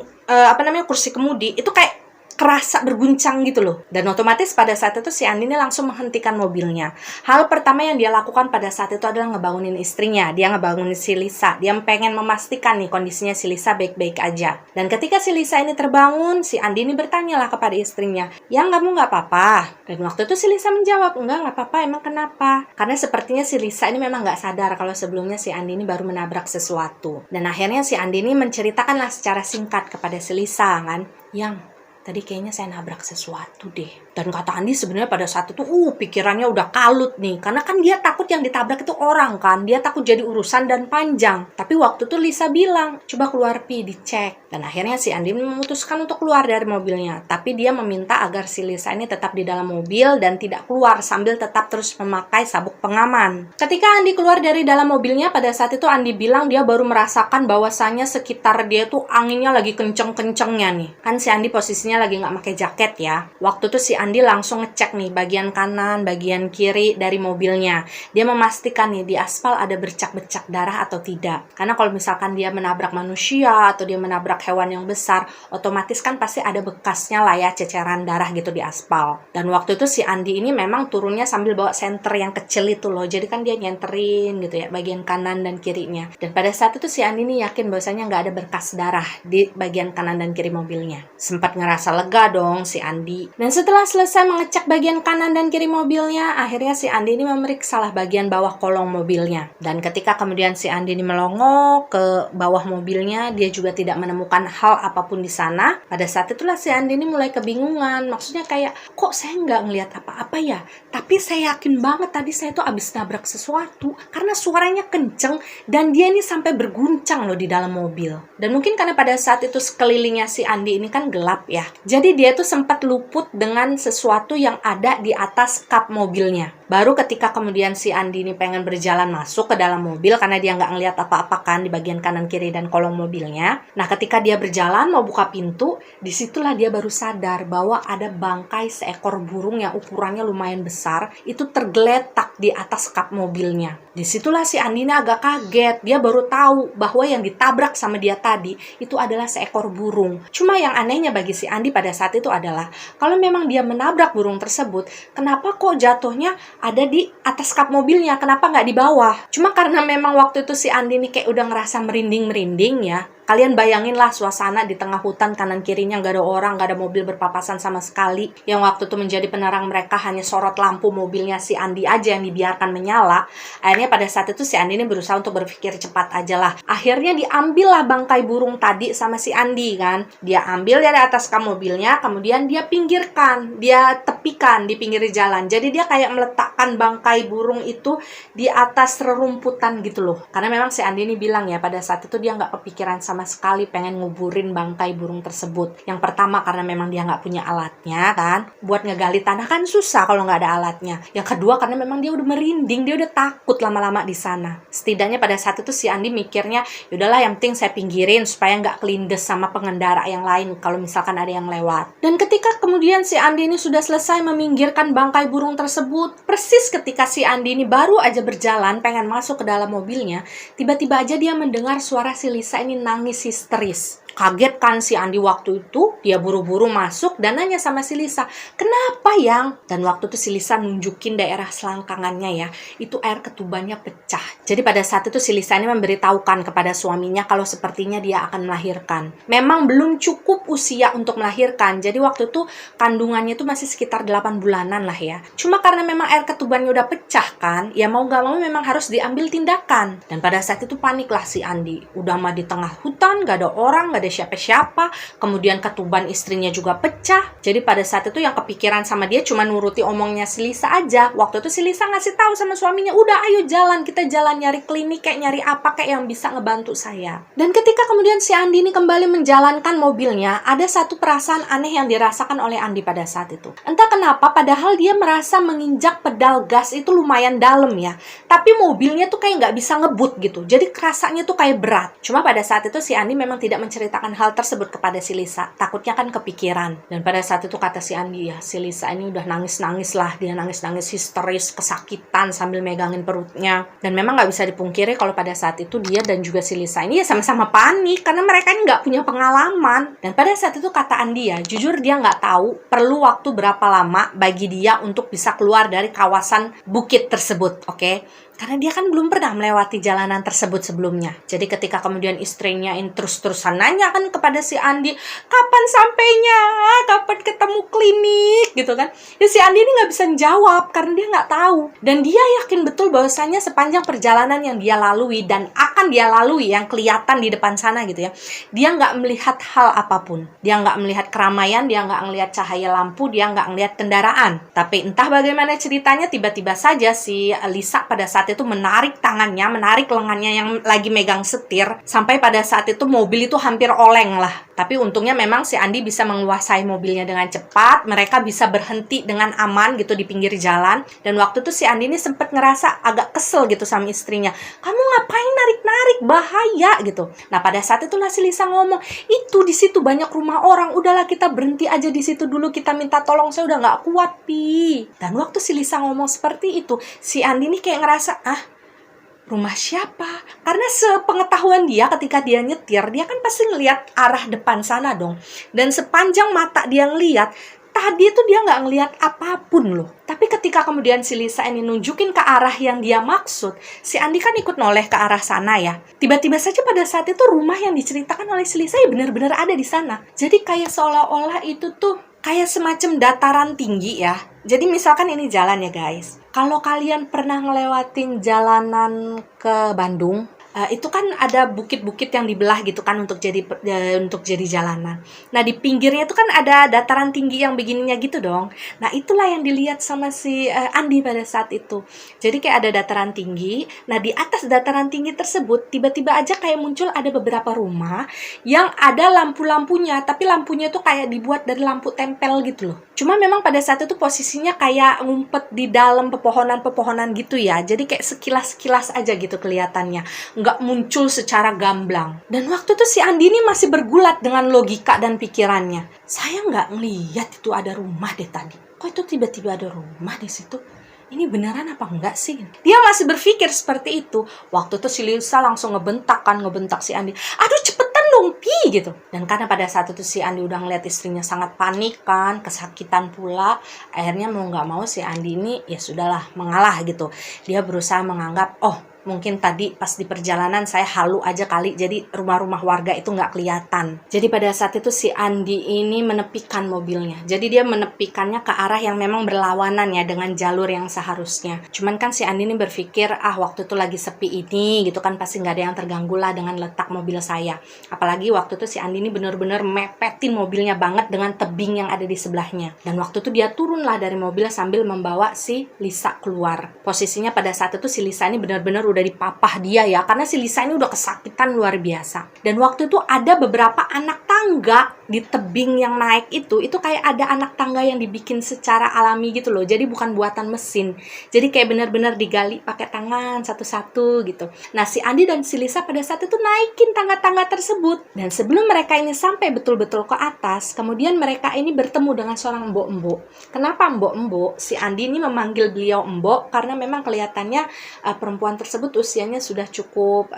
S1: kursi kemudi itu kayak kerasa berguncang gitu loh. Dan otomatis pada saat itu si Andi ini langsung menghentikan mobilnya. Hal pertama yang dia lakukan pada saat itu adalah ngebangunin istrinya. Dia ngebangunin si Lisa. Dia pengen memastikan nih kondisinya si Lisa baik-baik aja. Dan ketika si Lisa ini terbangun, si Andi ini bertanyalah kepada istrinya, "Yang kamu nggak apa-apa?" Dan waktu itu si Lisa menjawab, "Enggak, nggak apa-apa. Emang kenapa?" Karena sepertinya si Lisa ini memang nggak sadar kalau sebelumnya si Andi ini baru menabrak sesuatu. Dan akhirnya si Andi ini menceritakanlah secara singkat kepada si Lisa kan, "Yang tadi kayaknya saya nabrak sesuatu deh." Dan kata Andi sebenarnya pada saat itu pikirannya udah kalut nih. Karena kan dia takut yang ditabrak itu orang kan. Dia takut jadi urusan dan panjang. Tapi waktu itu Lisa bilang, "Coba keluar dicek." Dan akhirnya si Andi memutuskan untuk keluar dari mobilnya. Tapi dia meminta agar si Lisa ini tetap di dalam mobil dan tidak keluar sambil tetap terus memakai sabuk pengaman. Ketika Andi keluar dari dalam mobilnya, pada saat itu Andi bilang dia baru merasakan bahwasannya sekitar dia tuh anginnya lagi kenceng-kencengnya nih. Kan si Andi posisinya lagi nggak pakai jaket ya. Waktu itu si Andi langsung ngecek nih bagian kanan, bagian kiri dari mobilnya. Dia memastikan nih di aspal ada bercak-bercak darah atau tidak. Karena kalau misalkan dia menabrak manusia atau dia menabrak hewan yang besar, otomatis kan pasti ada bekasnya lah ya, ceceran darah gitu di aspal. Dan waktu itu si Andi ini memang turunnya sambil bawa senter yang kecil itu loh. Jadi kan dia nyenterin gitu ya bagian kanan dan kirinya. Dan pada saat itu si Andi ini yakin bahwasanya nggak ada berkas darah di bagian kanan dan kiri mobilnya. Sempat ngerasa lega dong si Andi. Dan setelah selesai mengecek bagian kanan dan kiri mobilnya, akhirnya si Andi ini memeriksa lah bagian bawah kolong mobilnya. Dan ketika kemudian si Andi ini melongo ke bawah mobilnya, dia juga tidak menemukan hal apapun di sana. Pada saat itulah si Andi ini mulai kebingungan. Maksudnya kayak, kok saya nggak ngelihat apa-apa ya? Tapi saya yakin banget tadi saya tuh abis nabrak sesuatu. Karena suaranya kenceng dan dia ini sampai berguncang loh di dalam mobil. Dan mungkin karena pada saat itu sekelilingnya si Andi ini kan gelap ya. Jadi dia tuh sempat luput dengan sesuatu yang ada di atas kap mobilnya. Baru ketika kemudian si Andi ini pengen berjalan masuk ke dalam mobil karena dia nggak ngelihat apa-apa kan di bagian kanan kiri dan kolong mobilnya. Nah ketika dia berjalan mau buka pintu, disitulah dia baru sadar bahwa ada bangkai seekor burung yang ukurannya lumayan besar itu tergeletak di atas kap mobilnya. Disitulah si Andi ini agak kaget. Dia baru tahu bahwa yang ditabrak sama dia tadi itu adalah seekor burung. Cuma yang anehnya bagi si Andi pada saat itu adalah, kalau memang dia menabrak burung tersebut, kenapa kok jatuhnya ada di atas kap mobilnya? Kenapa nggak di bawah? Cuma karena memang waktu itu si Andi ini kayak udah ngerasa merinding-merinding ya. Kalian bayanginlah suasana di tengah hutan, kanan kirinya nggak ada orang, nggak ada mobil berpapasan sama sekali. Yang waktu itu menjadi penerang mereka hanya sorot lampu mobilnya si Andi aja yang dibiarkan menyala. Akhirnya pada saat itu si Andi ini berusaha untuk berpikir cepat aja lah. Akhirnya diambillah bangkai burung tadi sama si Andi kan. Dia ambil dari atas kap mobilnya, kemudian dia pinggirkan, dia tepikan di pinggir jalan. Jadi dia kayak meletakkan bangkai burung itu di atas rerumputan gitu loh. Karena memang si Andi ini bilang ya, pada saat itu dia nggak kepikiran sama sekali pengen nguburin bangkai burung tersebut. Yang pertama karena memang dia nggak punya alatnya kan. Buat ngegali tanah kan susah kalau nggak ada alatnya. Yang kedua karena memang dia udah merinding, dia udah takut lama-lama di sana. Setidaknya pada saat itu si Andi mikirnya, yaudahlah yang penting saya pinggirin supaya nggak kelindes sama pengendara yang lain kalau misalkan ada yang lewat. Dan ketika kemudian si Andi ini sudah selesai meminggirkan bangkai burung tersebut, persis ketika si Andi ini baru aja berjalan pengen masuk ke dalam mobilnya, tiba-tiba aja dia mendengar suara si Lisa ini nangis histeris. Kaget kan si Andi waktu itu, dia buru-buru masuk dan nanya sama si Lisa, "Kenapa yang?" Dan waktu itu si Lisa nunjukin daerah selangkangannya ya, itu air ketubannya pecah. Jadi pada saat itu si Lisa ini memberitahukan kepada suaminya kalau sepertinya dia akan melahirkan. Memang belum cukup usia untuk melahirkan, jadi waktu itu kandungannya itu masih sekitar 8 bulanan lah ya. Cuma karena memang air ketubannya udah pecah kan, ya mau gak mau memang harus diambil tindakan. Dan pada saat itu paniklah si Andi, udah mah di tengah hutan, gak ada orang, gak ada siapa-siapa, kemudian ketuban istrinya juga pecah. Jadi pada saat itu yang kepikiran sama dia cuma nuruti omongnya si Lisa aja. Waktu itu si Lisa ngasih tahu sama suaminya, udah ayo jalan, kita jalan nyari klinik kayak nyari apa kayak yang bisa ngebantu saya. Dan ketika kemudian si Andi ini kembali menjalankan mobilnya, ada satu perasaan aneh yang dirasakan oleh Andi pada saat itu. Entah kenapa padahal dia merasa menginjak pedal gas itu lumayan dalam ya, tapi mobilnya tuh kayak nggak bisa ngebut gitu. Jadi rasanya tuh kayak berat. Cuma pada saat itu si Andi memang tidak menceritakan hal tersebut kepada si Lisa, takutnya kan kepikiran. Dan pada saat itu kata si Andi ya, si Lisa ini udah nangis-nangis lah, dia nangis-nangis histeris, kesakitan sambil megangin perutnya. Dan memang nggak bisa dipungkiri kalau pada saat itu dia dan juga si Lisa ini ya sama-sama panik karena mereka ini nggak punya pengalaman. Dan pada saat itu kata Andi ya, jujur dia nggak tahu perlu waktu berapa lama bagi dia untuk bisa keluar dari kawasan bukit tersebut, oke? Karena dia kan belum pernah melewati jalanan tersebut sebelumnya. Jadi ketika kemudian istrinya terus-terusan nanya kan kepada si Andi, kapan sampainya? Kapan ketemu klinik? Gitu kan. Ya si Andi ini nggak bisa jawab karena dia nggak tahu. Dan dia yakin betul bahwasanya sepanjang perjalanan yang dia lalui dan akan dia lalui yang kelihatan di depan sana gitu ya, dia nggak melihat hal apapun. Dia nggak melihat keramaian, dia nggak melihat cahaya lampu, dia nggak melihat kendaraan. Tapi entah bagaimana ceritanya, tiba-tiba saja si Lisa pada saat itu menarik tangannya, menarik lengannya yang lagi megang setir, sampai pada saat itu mobil itu hampir oleng lah. Tapi untungnya memang si Andi bisa menguasai mobilnya dengan cepat, mereka bisa berhenti dengan aman gitu di pinggir jalan. Dan waktu itu si Andi ini sempat ngerasa agak kesel gitu sama istrinya, "Kamu ngapain narik-narik, bahaya," gitu. Nah pada saat itulah si Lisa ngomong, "Itu di situ banyak rumah orang, udahlah kita berhenti aja di situ dulu, kita minta tolong, saya udah nggak kuat, Pi." Dan waktu si Lisa ngomong seperti itu, si Andi ini kayak ngerasa, rumah siapa? Karena sepengetahuan dia ketika dia nyetir, dia kan pasti ngelihat arah depan sana dong. Dan sepanjang mata dia ngelihat, tadi tuh dia nggak ngelihat apapun loh. Tapi ketika kemudian si Lisa ini nunjukin ke arah yang dia maksud, si Andi kan ikut noleh ke arah sana ya. Tiba-tiba saja pada saat itu rumah yang diceritakan oleh si Lisa ya benar-benar ada di sana. Jadi kayak seolah-olah itu tuh kayak semacam dataran tinggi ya. Jadi misalkan ini jalan ya guys. Kalau kalian pernah ngelewatin jalanan ke Bandung, itu kan ada bukit-bukit yang dibelah gitu kan untuk jadi jalanan. Nah di pinggirnya itu kan ada dataran tinggi yang begininya gitu dong. Nah itulah yang dilihat sama si Andi pada saat itu. Jadi kayak ada dataran tinggi. Nah di atas dataran tinggi tersebut tiba-tiba aja kayak muncul ada beberapa rumah yang ada lampu-lampunya, tapi lampunya itu kayak dibuat dari lampu tempel gitu loh. Cuma memang pada saat itu posisinya kayak ngumpet di dalam pepohonan-pepohonan gitu ya. Jadi kayak sekilas-sekilas aja gitu kelihatannya, nggak muncul secara gamblang. Dan waktu itu si Andi ini masih bergulat dengan logika dan pikirannya. Saya nggak ngeliat itu ada rumah deh tadi. Kok itu tiba-tiba ada rumah di situ? ini beneran apa enggak sih? Dia masih berpikir seperti itu. Waktu itu si Lisa langsung ngebentak si Andi. Aduh cepetan dong, Pi, gitu. Dan karena pada saat itu si Andi udah ngeliat istrinya sangat panik kan, kesakitan pula. Akhirnya mau nggak mau si Andi ini ya sudahlah mengalah gitu. Dia berusaha menganggap, oh mungkin tadi pas di perjalanan saya halu aja kali, jadi rumah-rumah warga itu nggak kelihatan. Jadi pada saat itu si Andi ini menepikan mobilnya. Jadi dia menepikannya ke arah yang memang berlawanan ya dengan jalur yang seharusnya. Cuman kan si Andi ini berpikir, waktu itu lagi sepi ini gitu kan, pasti nggak ada yang terganggu lah dengan letak mobil saya. Apalagi waktu itu si Andi ini benar-benar mepetin mobilnya banget dengan tebing yang ada di sebelahnya. Dan waktu itu dia turun lah dari mobil sambil membawa si Lisa keluar. Posisinya pada saat itu si Lisa ini benar-benar udah dipapah dia ya, karena si Lisa ini udah kesakitan luar biasa. Dan waktu itu ada beberapa anak tangga di tebing yang naik itu kayak ada anak tangga yang dibikin secara alami gitu loh, jadi bukan buatan mesin, jadi kayak benar-benar digali pakai tangan satu-satu gitu. Nah si Andi dan si Lisa pada saat itu naikin tangga-tangga tersebut, dan sebelum mereka ini sampai betul-betul ke atas, kemudian mereka ini bertemu dengan seorang mbok-mbok. Kenapa mbok-mbok? Si Andi ini memanggil beliau mbok karena memang kelihatannya perempuan tersebut usianya sudah cukup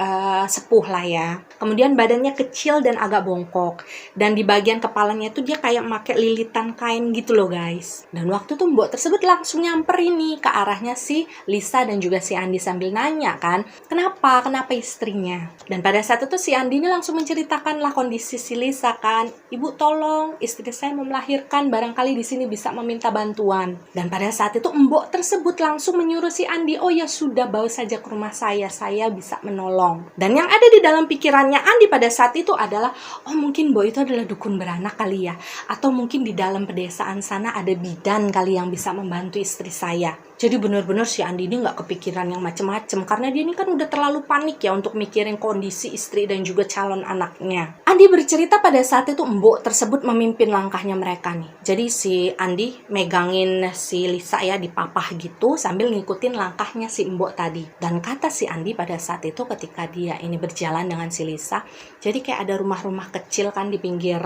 S1: sepuh lah ya. Kemudian badannya kecil dan agak bongkok, dan di bagian kepalanya itu dia kayak pakai lilitan kain gitu loh guys. Dan waktu itu mbok tersebut langsung nyamperin nih ke arahnya si Lisa dan juga si Andi sambil nanya kan, kenapa istrinya. Dan pada saat itu si Andi ini langsung menceritakan lah kondisi si Lisa kan, ibu tolong istri saya mau melahirkan, barangkali di sini bisa meminta bantuan. Dan pada saat itu mbok tersebut langsung menyuruh si Andi, oh ya sudah, bawa saja ke rumah saya bisa menolong. Dan yang ada di dalam pikirannya Andi pada saat itu adalah, oh mungkin mbok itu adalah dukun beranak kali ya, atau mungkin di dalam pedesaan sana ada bidan kali yang bisa membantu istri saya. Jadi benar-benar si Andi ini nggak kepikiran yang macem-macem, karena dia ini kan udah terlalu panik ya untuk mikirin kondisi istri dan juga calon anaknya. Andi bercerita pada saat itu mbok tersebut memimpin langkahnya mereka nih. Jadi si Andi megangin si Lisa ya di papah gitu sambil ngikutin langkahnya si mbok tadi. Dan kata si Andi pada saat itu ketika dia ini berjalan dengan si Lisa, jadi kayak ada rumah-rumah kecil kan di pinggir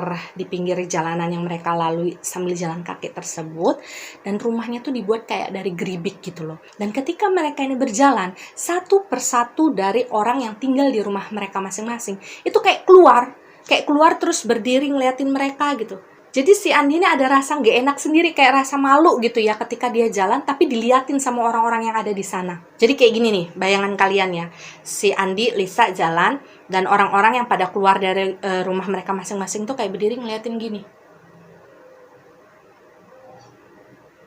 S1: jalanan yang mereka lalui sambil jalan kaki tersebut, dan rumahnya tuh dibuat kayak dari geribik gitu loh. Dan ketika mereka ini berjalan, satu persatu dari orang yang tinggal di rumah mereka masing-masing itu kayak keluar terus berdiri ngeliatin mereka gitu. Jadi si Andi ini ada rasa gak enak sendiri, kayak rasa malu gitu ya ketika dia jalan tapi diliatin sama orang-orang yang ada di sana. Jadi kayak gini nih bayangan kalian ya, si Andi, Lisa jalan dan orang-orang yang pada keluar dari rumah mereka masing-masing tuh kayak berdiri ngeliatin gini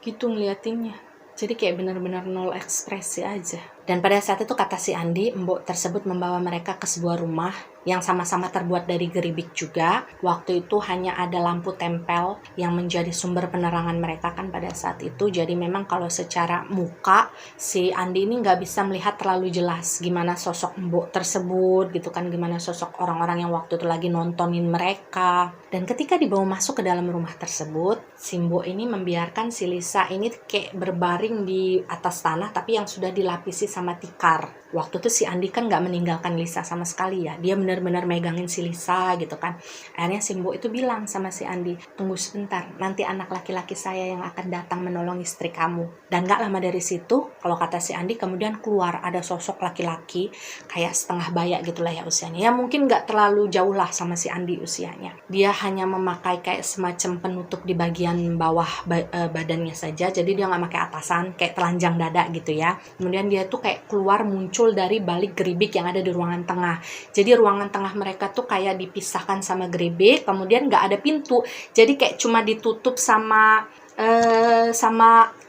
S1: gitu ngeliatinnya. Jadi kayak benar-benar nol ekspresi aja. Dan pada saat itu kata si Andi, mbok tersebut membawa mereka ke sebuah rumah yang sama-sama terbuat dari geribik juga. Waktu itu hanya ada lampu tempel yang menjadi sumber penerangan mereka kan pada saat itu. Jadi memang kalau secara muka si Andi ini nggak bisa melihat terlalu jelas gimana sosok mbok tersebut gitu kan, gimana sosok orang-orang yang waktu itu lagi nontonin mereka. Dan ketika dibawa masuk ke dalam rumah tersebut, si mbok ini membiarkan si Lisa ini kayak berbaring di atas tanah tapi yang sudah dilapisi sama tikar. Waktu itu si Andi kan gak meninggalkan Lisa sama sekali ya. Dia benar-benar megangin si Lisa gitu kan. Akhirnya si mbok itu bilang sama si Andi, tunggu sebentar, nanti anak laki-laki saya yang akan datang menolong istri kamu. Dan gak lama dari situ, kalau kata si Andi, kemudian keluar ada sosok laki-laki kayak setengah baya gitulah ya usianya. Ya mungkin gak terlalu jauh lah sama si Andi usianya. Dia hanya memakai kayak semacam penutup di bagian bawah badannya saja. Jadi dia gak pakai atasan, kayak telanjang dada gitu ya. Kemudian dia tuh kayak keluar muncul dari balik geribik yang ada di ruangan tengah. Jadi ruangan tengah mereka tuh kayak dipisahkan sama geribik, kemudian nggak ada pintu. Jadi kayak cuma ditutup sama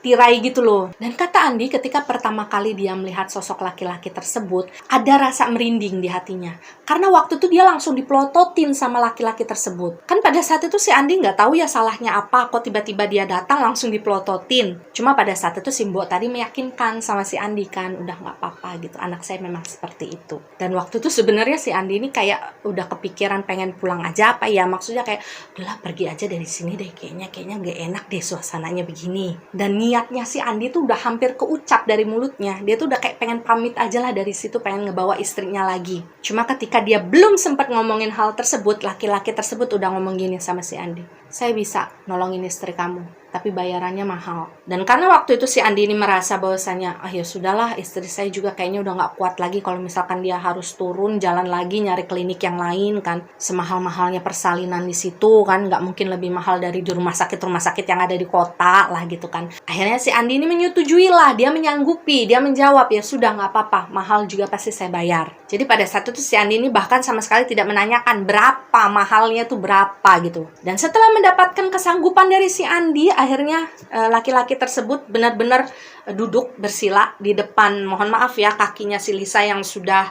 S1: tirai gitu loh. Dan kata Andi ketika pertama kali dia melihat sosok laki-laki tersebut, ada rasa merinding di hatinya. Karena waktu itu dia langsung dipelototin sama laki-laki tersebut. Kan pada saat itu si Andi nggak tahu ya salahnya apa, kok tiba-tiba dia datang langsung dipelototin. Cuma pada saat itu si mbok tadi meyakinkan sama si Andi kan, udah nggak apa-apa gitu, anak saya memang seperti itu. Dan waktu itu sebenarnya si Andi ini kayak udah kepikiran pengen pulang aja apa ya, maksudnya kayak udahlah pergi aja dari sini deh, kayaknya nggak enak deh suasananya begini. Dan niatnya si Andi tuh udah hampir keucap dari mulutnya. Dia tuh udah kayak pengen pamit aja lah dari situ, pengen ngebawa istrinya lagi. Cuma ketika dia belum sempat ngomongin hal tersebut, laki-laki tersebut udah ngomong gini sama si Andi. saya bisa nolongin istri kamu, tapi bayarannya mahal. Dan karena waktu itu si Andi ini merasa bahwasanya, ya sudahlah, istri saya juga kayaknya udah nggak kuat lagi kalau misalkan dia harus turun jalan lagi nyari klinik yang lain kan. Semahal-mahalnya persalinan di situ kan, nggak mungkin lebih mahal dari di rumah sakit yang ada di kota lah gitu kan. Akhirnya si Andi ini menyetujui lah, dia menyanggupi, dia menjawab, ya sudah nggak apa-apa, mahal juga pasti saya bayar. Jadi pada saat itu si Andi ini bahkan sama sekali tidak menanyakan berapa mahalnya tuh berapa gitu. Dan setelah mendapatkan kesanggupan dari si Andi, akhirnya laki-laki tersebut benar-benar duduk bersila di depan, mohon maaf ya, kakinya si Lisa yang sudah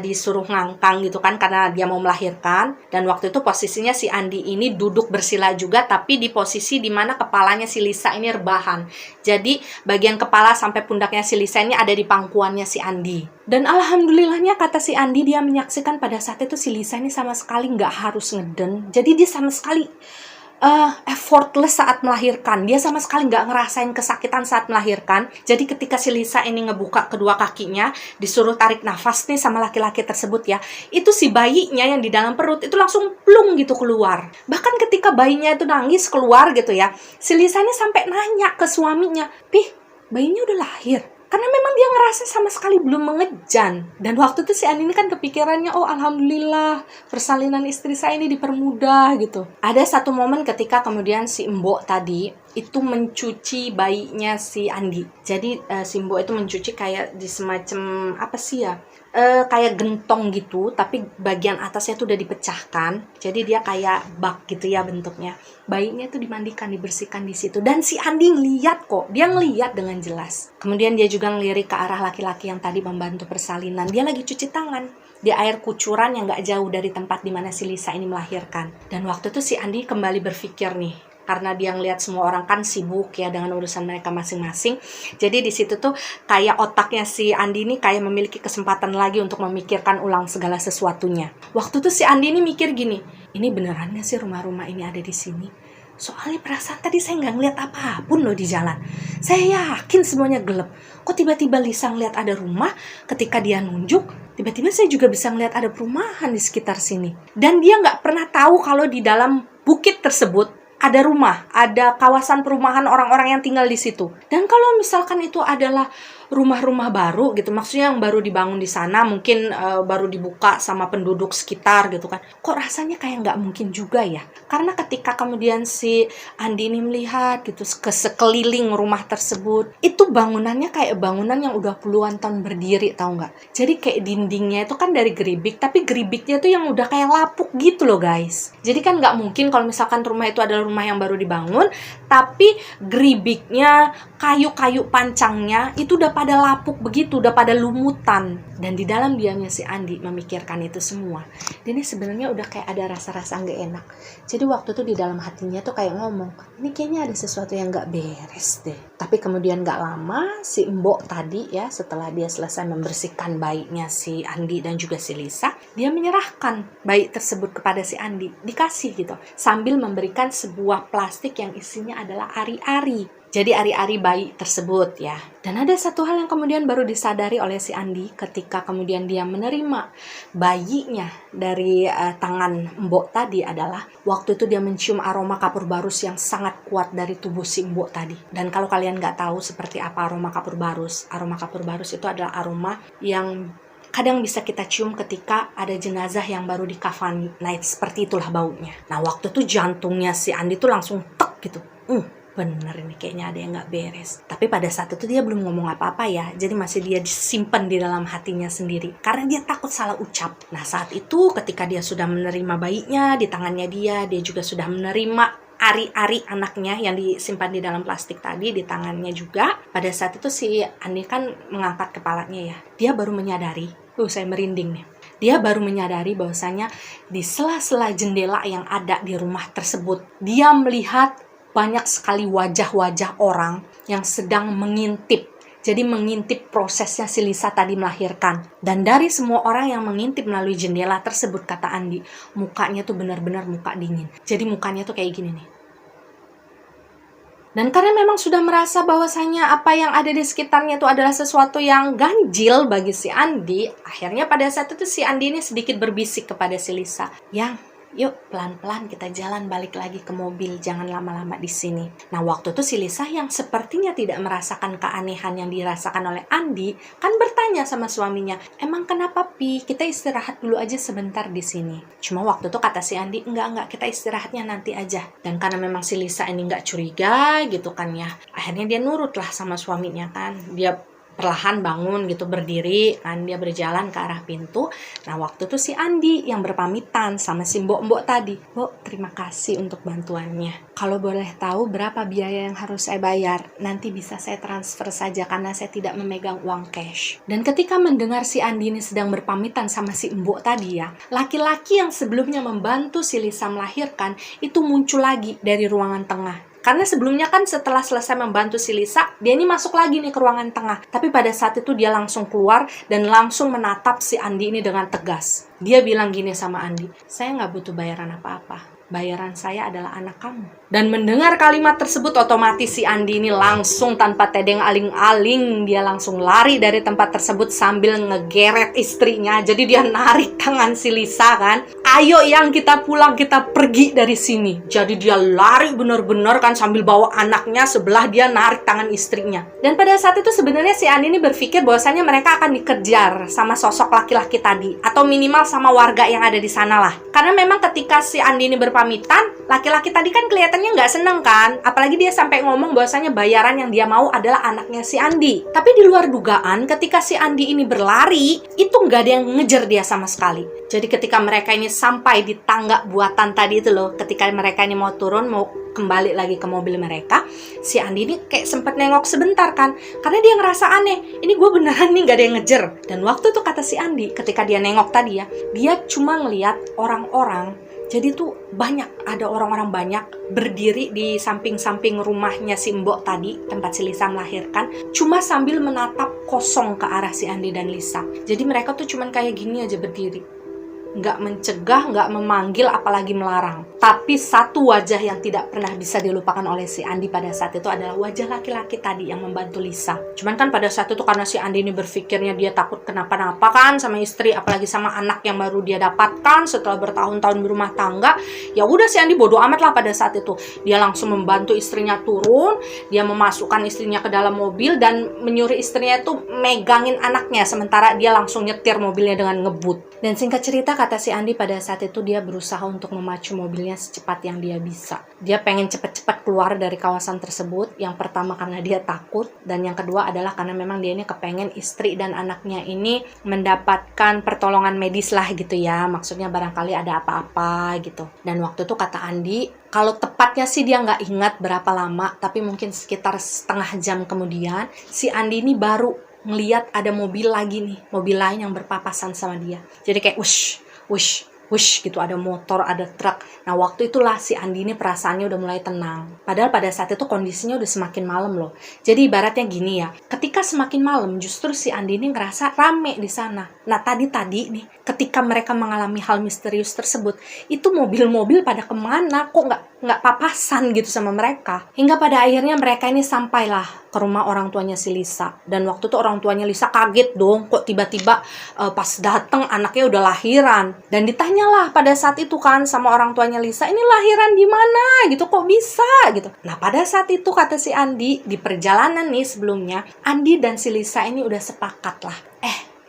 S1: disuruh ngangkang gitu kan karena dia mau melahirkan. Dan waktu itu posisinya si Andi ini duduk bersila juga, tapi di posisi dimana kepalanya si Lisa ini rebahan. Jadi bagian kepala sampai pundaknya si Lisa ini ada di pangkuannya si Andi. Dan alhamdulillahnya kata si Andi, dia menyaksikan pada saat itu si Lisa ini sama sekali nggak harus ngeden. Jadi dia sama sekali effortless saat melahirkan. Dia sama sekali nggak ngerasain kesakitan saat melahirkan. Jadi ketika si Lisa ini ngebuka kedua kakinya, disuruh tarik nafas nih sama laki-laki tersebut ya, itu si bayinya yang di dalam perut itu langsung plung gitu keluar. Bahkan ketika bayinya itu nangis keluar gitu ya, si Lisa ini sampai nanya ke suaminya, "Pih, bayinya udah lahir?" Karena memang dia ngerasa sama sekali belum mengejan. Dan waktu itu si Andi ini kan kepikirannya, oh alhamdulillah persalinan istri saya ini dipermudah gitu. Ada satu momen ketika kemudian si Mbok tadi itu mencuci bayinya si Andi. Jadi si Mbok itu mencuci kayak di semacam apa sih ya, kayak gentong gitu, tapi bagian atasnya tuh udah dipecahkan. Jadi dia kayak bak gitu ya bentuknya. Bayinya tuh dimandikan, dibersihkan di situ. Dan si Andi ngeliat kok, dia ngeliat dengan jelas. Kemudian dia juga ngelirik ke arah laki-laki yang tadi membantu persalinan. Dia lagi cuci tangan di air kucuran yang gak jauh dari tempat dimana si Lisa ini melahirkan. Dan waktu itu si Andi kembali berpikir nih, karena dia ngeliat semua orang kan sibuk ya dengan urusan mereka masing-masing. Jadi di situ tuh kayak otaknya si Andi ini kayak memiliki kesempatan lagi untuk memikirkan ulang segala sesuatunya. Waktu itu si Andi ini mikir gini, ini beneran gak sih rumah-rumah ini ada di sini? Soalnya perasaan tadi saya nggak ngeliat apapun loh di jalan. Saya yakin semuanya gelap. Kok tiba-tiba Lisa ngeliat ada rumah, ketika dia nunjuk, tiba-tiba saya juga bisa ngeliat ada perumahan di sekitar sini. Dan dia nggak pernah tahu kalau di dalam bukit tersebut ada rumah, ada kawasan perumahan orang-orang yang tinggal di situ. Dan kalau misalkan itu adalah rumah-rumah baru gitu, maksudnya yang baru dibangun di sana, mungkin baru dibuka sama penduduk sekitar gitu kan, kok rasanya kayak nggak mungkin juga ya. Karena ketika kemudian si Andi ini melihat gitu ke sekeliling rumah tersebut, itu bangunannya kayak bangunan yang udah puluhan tahun berdiri, tahu nggak? Jadi kayak dindingnya itu kan dari geribik, tapi geribiknya tuh yang udah kayak lapuk gitu loh guys. Jadi kan nggak mungkin kalau misalkan rumah itu adalah rumah yang baru dibangun, tapi geribiknya, kayu-kayu pancangnya itu udah pada lapuk begitu, udah pada lumutan. Dan di dalam diamnya si Andi memikirkan itu semua. Dia ini sebenarnya udah kayak ada rasa-rasa nggak enak. Jadi waktu itu di dalam hatinya tuh kayak ngomong, ini kayaknya ada sesuatu yang nggak beres deh. Tapi kemudian nggak lama si Mbok tadi ya, setelah dia selesai membersihkan bayinya si Andi dan juga si Lisa, dia menyerahkan bayi tersebut kepada si Andi, dikasih gitu, sambil memberikan sebuah plastik yang isinya adalah ari-ari. Jadi ari-ari bayi tersebut ya. Dan ada satu hal yang kemudian baru disadari oleh si Andi ketika kemudian dia menerima bayinya dari tangan Mbok tadi adalah waktu itu dia mencium aroma kapur barus yang sangat kuat dari tubuh si Mbok tadi. Dan kalau kalian nggak tahu seperti apa aroma kapur barus itu adalah aroma yang kadang bisa kita cium ketika ada jenazah yang baru dikafani. Nah, seperti itulah baunya. Nah, waktu itu jantungnya si Andi tuh langsung tek gitu. Bener ini kayaknya ada yang gak beres. Tapi pada saat itu dia belum ngomong apa-apa ya. Jadi masih dia disimpan di dalam hatinya sendiri. Karena dia takut salah ucap. Nah, saat itu ketika dia sudah menerima bayinya di tangannya dia juga sudah menerima ari-ari anaknya yang disimpan di dalam plastik tadi di tangannya juga. Pada saat itu si Andi kan mengangkat kepalanya ya. Dia baru menyadari, saya merinding nih. Dia baru menyadari bahwasanya di sela-sela jendela yang ada di rumah tersebut, dia melihat banyak sekali wajah-wajah orang yang sedang mengintip. Jadi mengintip prosesnya si Lisa tadi melahirkan. Dan dari semua orang yang mengintip melalui jendela tersebut, kata Andi, mukanya tuh benar-benar muka dingin. Jadi mukanya tuh kayak gini nih. Dan karena memang sudah merasa bahwasanya apa yang ada di sekitarnya itu adalah sesuatu yang ganjil bagi si Andi, akhirnya pada saat itu si Andi ini sedikit berbisik kepada si Lisa. Yuk pelan-pelan kita jalan balik lagi ke mobil, jangan lama-lama di sini. Nah waktu itu si Lisa yang sepertinya tidak merasakan keanehan yang dirasakan oleh Andi, kan bertanya sama suaminya, emang kenapa Pi? Kita istirahat dulu aja sebentar di sini. Cuma waktu itu kata si Andi, enggak, kita istirahatnya nanti aja. Dan karena memang si Lisa ini enggak curiga gitu kan ya, akhirnya dia nurut lah sama suaminya kan. Dia perlahan bangun gitu, berdiri kan, dia berjalan ke arah pintu. Nah waktu itu si Andi yang berpamitan sama si mbok-mbok tadi, "Mbok, terima kasih untuk bantuannya. Kalau boleh tahu berapa biaya yang harus saya bayar? Nanti bisa saya transfer saja karena saya tidak memegang uang cash." Dan ketika mendengar si Andi ini sedang berpamitan sama si mbok tadi ya, laki-laki yang sebelumnya membantu si Lisa melahirkan itu muncul lagi dari ruangan tengah. Karena sebelumnya kan setelah selesai membantu si Lisa, dia ini masuk lagi nih ke ruangan tengah. Tapi pada saat itu dia langsung keluar dan langsung menatap si Andi ini dengan tegas. Dia bilang gini sama Andi, "Saya nggak butuh bayaran apa-apa. Bayaran saya adalah anak kamu." Dan mendengar kalimat tersebut, otomatis si Andi ini langsung tanpa tedeng aling-aling, dia langsung lari dari tempat tersebut sambil ngegeret istrinya. Jadi dia narik tangan si Lisa kan, "Ayo yang kita pulang, kita pergi dari sini." Jadi dia lari bener-bener kan sambil bawa anaknya, sebelah dia narik tangan istrinya. Dan pada saat itu sebenarnya si Andi ini berpikir bahwasanya mereka akan dikejar sama sosok laki-laki tadi, atau minimal sama warga yang ada di sana lah. Karena memang ketika si Andi ini berpamitan, laki-laki tadi kan kelihatan nggak seneng kan, apalagi dia sampai ngomong bahwasanya bayaran yang dia mau adalah anaknya si Andi. Tapi di luar dugaan, ketika si Andi ini berlari, itu nggak ada yang ngejar dia sama sekali. Jadi ketika mereka ini sampai di tangga buatan tadi itu loh, ketika mereka ini mau turun, mau kembali lagi ke mobil mereka, si Andi ini kayak sempet nengok sebentar kan, karena dia ngerasa aneh, ini gue beneran nih nggak ada yang ngejar. Dan waktu itu kata si Andi, ketika dia nengok tadi ya, dia cuma ngeliat orang-orang. Jadi tuh ada orang-orang banyak berdiri di samping-samping rumahnya si mbok tadi, tempat si Lisa melahirkan, cuma sambil menatap kosong ke arah si Andi dan Lisa. Jadi mereka tuh cuma kayak gini aja berdiri. Nggak mencegah, nggak memanggil, apalagi melarang. Tapi satu wajah yang tidak pernah bisa dilupakan oleh si Andi pada saat itu adalah wajah laki-laki tadi yang membantu Lisa. Cuman kan pada saat itu karena si Andi ini berpikirnya dia takut kenapa-napa kan sama istri, apalagi sama anak yang baru dia dapatkan setelah bertahun-tahun berumah tangga. Ya udah si Andi bodo amat lah pada saat itu. Dia langsung membantu istrinya turun, dia memasukkan istrinya ke dalam mobil dan menyuruh istrinya itu megangin anaknya, sementara dia langsung nyetir mobilnya dengan ngebut. Dan singkat cerita, kata si Andi pada saat itu dia berusaha untuk memacu mobilnya secepat yang dia bisa. Dia pengen cepat-cepat keluar dari kawasan tersebut. Yang pertama karena dia takut, dan yang kedua adalah karena memang dia ini kepengen istri dan anaknya ini mendapatkan pertolongan medis lah gitu ya. Maksudnya barangkali ada apa-apa gitu. Dan waktu itu kata Andi, kalau tepatnya sih dia nggak ingat berapa lama, tapi mungkin sekitar setengah jam kemudian, si Andi ini baru ngeliat ada mobil lagi nih, mobil lain yang berpapasan sama dia. Jadi kayak wush gitu, ada motor, ada truk. Nah waktu itulah si Andi ini perasaannya udah mulai tenang. Padahal pada saat itu kondisinya udah semakin malam loh. Jadi ibaratnya gini ya, ketika semakin malam justru si Andi ini ngerasa rame di sana. Nah tadi nih, ketika mereka mengalami hal misterius tersebut, itu mobil-mobil pada kemana? Kok nggak papasan gitu sama mereka? Hingga pada akhirnya mereka ini sampailah ke rumah orang tuanya si Lisa. Dan waktu itu orang tuanya Lisa kaget dong, kok tiba-tiba pas dateng anaknya udah lahiran. Dan ditanyalah pada saat itu kan sama orang tuanya Lisa, ini lahiran di mana gitu, kok bisa gitu. Nah pada saat itu kata si Andi, di perjalanan nih sebelumnya, Andi dan si Lisa ini udah sepakat lah,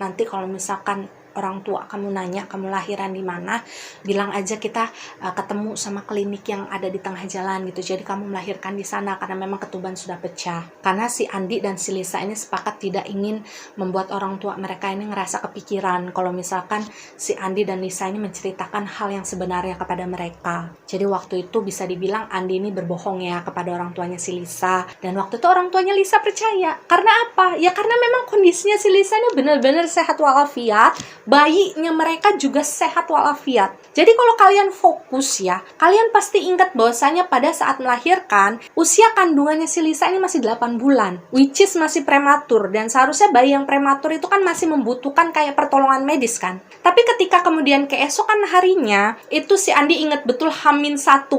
S1: nanti kalau misalkan orang tua kamu nanya kamu lahiran di mana, bilang aja kita ketemu sama klinik yang ada di tengah jalan gitu. Jadi kamu melahirkan di sana karena memang ketuban sudah pecah. Karena si Andi dan si Lisa ini sepakat tidak ingin membuat orang tua mereka ini ngerasa kepikiran kalau misalkan si Andi dan Lisa ini menceritakan hal yang sebenarnya kepada mereka. Jadi waktu itu bisa dibilang Andi ini berbohong ya kepada orang tuanya si Lisa. Dan waktu itu orang tuanya Lisa percaya. Karena apa? Ya karena memang kondisinya si Lisa ini benar-benar sehat walafiat. Bayinya mereka juga sehat walafiat. Jadi kalau kalian fokus ya, kalian pasti ingat bahwasanya pada saat melahirkan, usia kandungannya si Lisa ini masih 8 bulan, which is masih prematur. Dan seharusnya bayi yang prematur itu kan masih membutuhkan kayak pertolongan medis kan. Tapi ketika kemudian keesokan harinya, itu si Andi ingat betul H-1.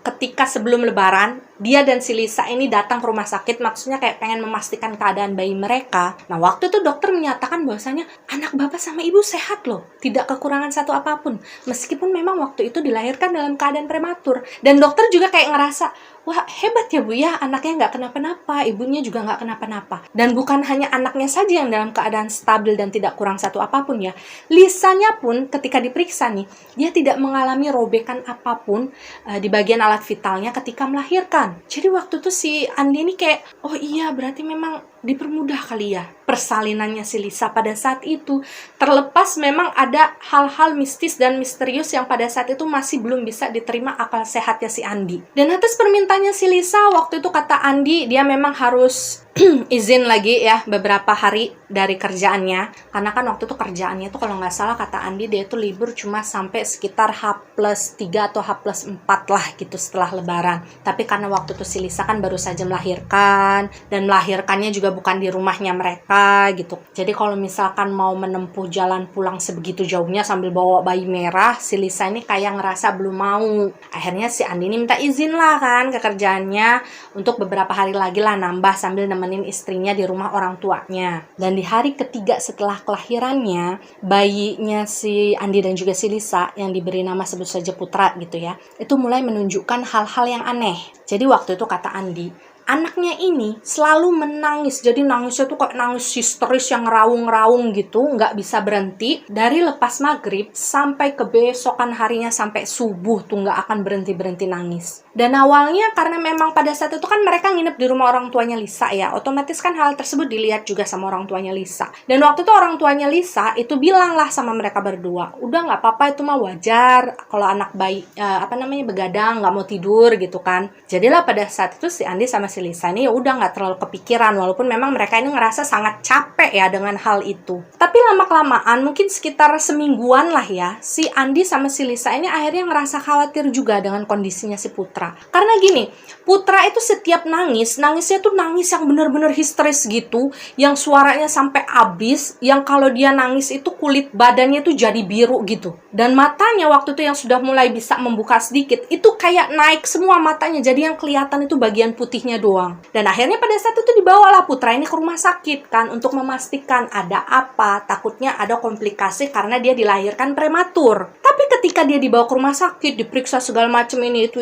S1: Ketika sebelum lebaran, dia dan si Lisa ini datang ke rumah sakit, maksudnya kayak pengen memastikan keadaan bayi mereka. Nah, waktu itu dokter menyatakan bahwasanya anak bapak sama ibu sehat loh, tidak kekurangan satu apapun. Meskipun memang waktu itu dilahirkan dalam keadaan prematur. Dan dokter juga kayak ngerasa, wah hebat ya Bu ya, anaknya nggak kenapa-napa, ibunya juga nggak kenapa-napa. Dan bukan hanya anaknya saja yang dalam keadaan stabil dan tidak kurang satu apapun ya. Lisanya pun ketika diperiksa nih, dia tidak mengalami robekan apapun di bagian alat vitalnya ketika melahirkan. Jadi waktu itu si Andi ini kayak, oh iya berarti memang dipermudah kali ya persalinannya si Lisa pada saat itu. Terlepas memang ada hal-hal mistis dan misterius yang pada saat itu masih belum bisa diterima akal sehatnya si Andi. Dan atas permintaannya si Lisa, waktu itu kata Andi, dia memang harus izin lagi ya beberapa hari dari kerjaannya. Karena kan waktu itu kerjaannya itu kalau nggak salah kata Andi dia itu libur cuma sampai sekitar H+3 atau H+4 lah gitu setelah lebaran. Tapi karena waktu itu si Lisa kan baru saja melahirkan, dan melahirkannya juga bukan di rumahnya mereka gitu. Jadi kalau misalkan mau menempuh jalan pulang sebegitu jauhnya sambil bawa bayi merah, si Lisa ini kayak ngerasa belum mau. Akhirnya si Andi ini minta izin lah kan ke kerjaannya untuk beberapa hari lagi lah nambah sambil nemenin istrinya di rumah orang tuanya. Dan di hari ketiga setelah kelahirannya, bayinya si Andi dan juga si Lisa yang diberi nama sebut saja Putra gitu ya, itu mulai menunjukkan hal-hal yang aneh. Jadi waktu itu kata Andi, anaknya ini selalu menangis. Jadi nangisnya tuh kayak nangis histeris yang raung-raung gitu, nggak bisa berhenti. Dari lepas maghrib sampai kebesokan harinya sampai subuh tuh nggak akan berhenti-berhenti nangis. Dan awalnya karena memang pada saat itu kan mereka nginep di rumah orang tuanya Lisa ya, otomatis kan hal tersebut dilihat juga sama orang tuanya Lisa. Dan waktu itu orang tuanya Lisa itu bilang lah sama mereka berdua, udah nggak apa-apa, itu mah wajar kalau anak bayi begadang nggak mau tidur gitu kan. Jadilah pada saat itu si Andi sama si Lisa ini ya udah nggak terlalu kepikiran, walaupun memang mereka ini ngerasa sangat capek ya dengan hal itu. Tapi lama-kelamaan mungkin sekitar semingguan lah ya, si Andi sama si Lisa ini akhirnya ngerasa khawatir juga dengan kondisinya si Putra. Karena gini, Putra itu setiap nangisnya tuh nangis yang benar-benar histeris gitu, yang suaranya sampai habis, yang kalau dia nangis itu kulit badannya tuh jadi biru gitu. Dan matanya waktu itu yang sudah mulai bisa membuka sedikit, itu kayak naik semua matanya, jadi yang kelihatan itu bagian putihnya doang. Dan akhirnya pada saat itu dibawalah Putra ini ke rumah sakit kan, untuk memastikan ada apa, takutnya ada komplikasi karena dia dilahirkan prematur. Tapi ketika dia dibawa ke rumah sakit, diperiksa segala macam ini itu,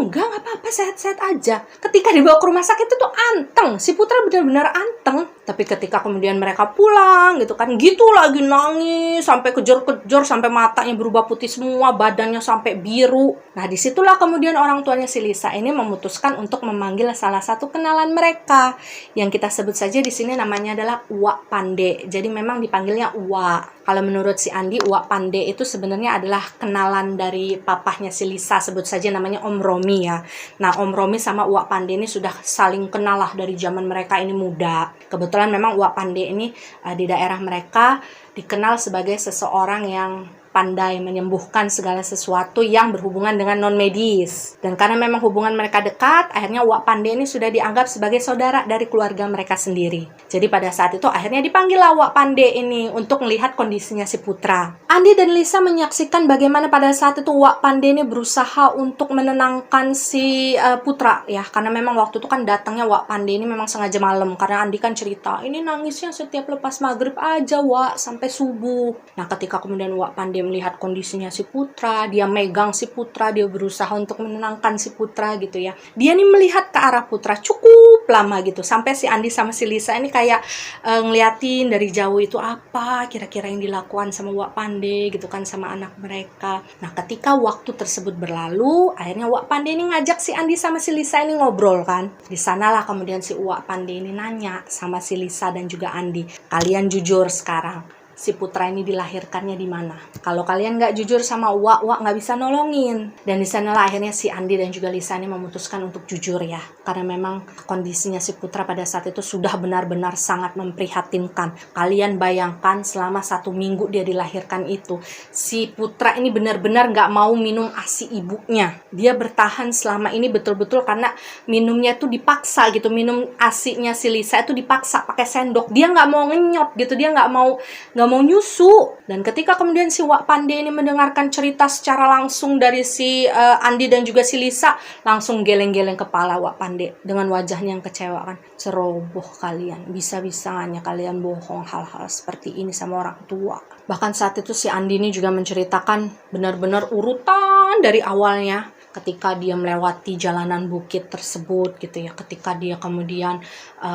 S1: enggak apa-apa, sehat-sehat aja. Ketika dibawa ke rumah sakit itu tuh anteng, si Putra benar-benar anteng. Tapi ketika kemudian mereka pulang gitu kan, gitu lagi nangis sampai kejor-kejor, sampai matanya berubah putih semua, badannya sampai biru. Nah disitulah kemudian orang tuanya si Lisa ini memutuskan untuk memanggil salah satu kenalan mereka, yang kita sebut saja di sini namanya adalah Uwak Pande. Jadi memang dipanggilnya Uwak. Kalau menurut si Andi, Uwak Pande itu sebenarnya adalah kenalan dari papahnya si Lisa, sebut saja namanya Om Romi ya. Nah, Om Romi sama Uwak Pande ini sudah saling kenal lah dari zaman mereka ini muda. Kebetulan memang Uwak Pande ini di daerah mereka dikenal sebagai seseorang yang pandai menyembuhkan segala sesuatu yang berhubungan dengan non-medis. Dan karena memang hubungan mereka dekat, akhirnya Uwak Pande ini sudah dianggap sebagai saudara dari keluarga mereka sendiri. Jadi pada saat itu akhirnya dipanggillah Uwak Pande ini untuk melihat kondisinya si Putra. Andi dan Lisa menyaksikan bagaimana pada saat itu Uwak Pande ini berusaha untuk menenangkan si Putra ya, karena memang waktu itu kan datangnya Uwak Pande ini memang sengaja malam, karena Andi kan cerita, ini nangisnya setiap lepas maghrib aja Wak, sampai subuh. Nah ketika kemudian Uwak Pande melihat kondisinya si Putra, dia megang si Putra, dia berusaha untuk menenangkan si Putra gitu ya. Dia nih melihat ke arah Putra cukup lama gitu, sampai si Andi sama si Lisa ini kayak ngeliatin dari jauh itu apa kira-kira yang dilakukan sama Uwak Pande gitu kan sama anak mereka. Nah ketika waktu tersebut berlalu, akhirnya Uwak Pande ini ngajak si Andi sama si Lisa ini ngobrol kan. Di sanalah kemudian si Uwak Pande ini nanya sama si Lisa dan juga Andi, kalian jujur sekarang, si Putra ini dilahirkannya di mana? Kalau kalian nggak jujur sama Uwak nggak bisa nolongin. Dan di sanalah akhirnya si Andi dan juga Lisa ini memutuskan untuk jujur ya, karena memang kondisinya si Putra pada saat itu sudah benar-benar sangat memprihatinkan. Kalian bayangkan selama 1 minggu dia dilahirkan itu, si Putra ini benar-benar nggak mau minum ASI ibunya. Dia bertahan selama ini betul-betul karena minumnya tuh dipaksa gitu, minum ASInya si Lisa itu dipaksa pakai sendok. Dia nggak mau ngenyot gitu, dia nggak mau gak mau nyusu. Dan ketika kemudian si Wak Pande ini mendengarkan cerita secara langsung dari si Andi dan juga si Lisa, langsung geleng-geleng kepala Wak Pande dengan wajahnya yang kecewa kan. Ceroboh kalian, bisa-bisanya kalian bohong hal-hal seperti ini sama orang tua. Bahkan saat itu si Andi ini juga menceritakan benar-benar urutan dari awalnya. Ketika dia melewati jalanan bukit tersebut gitu ya, ketika dia kemudian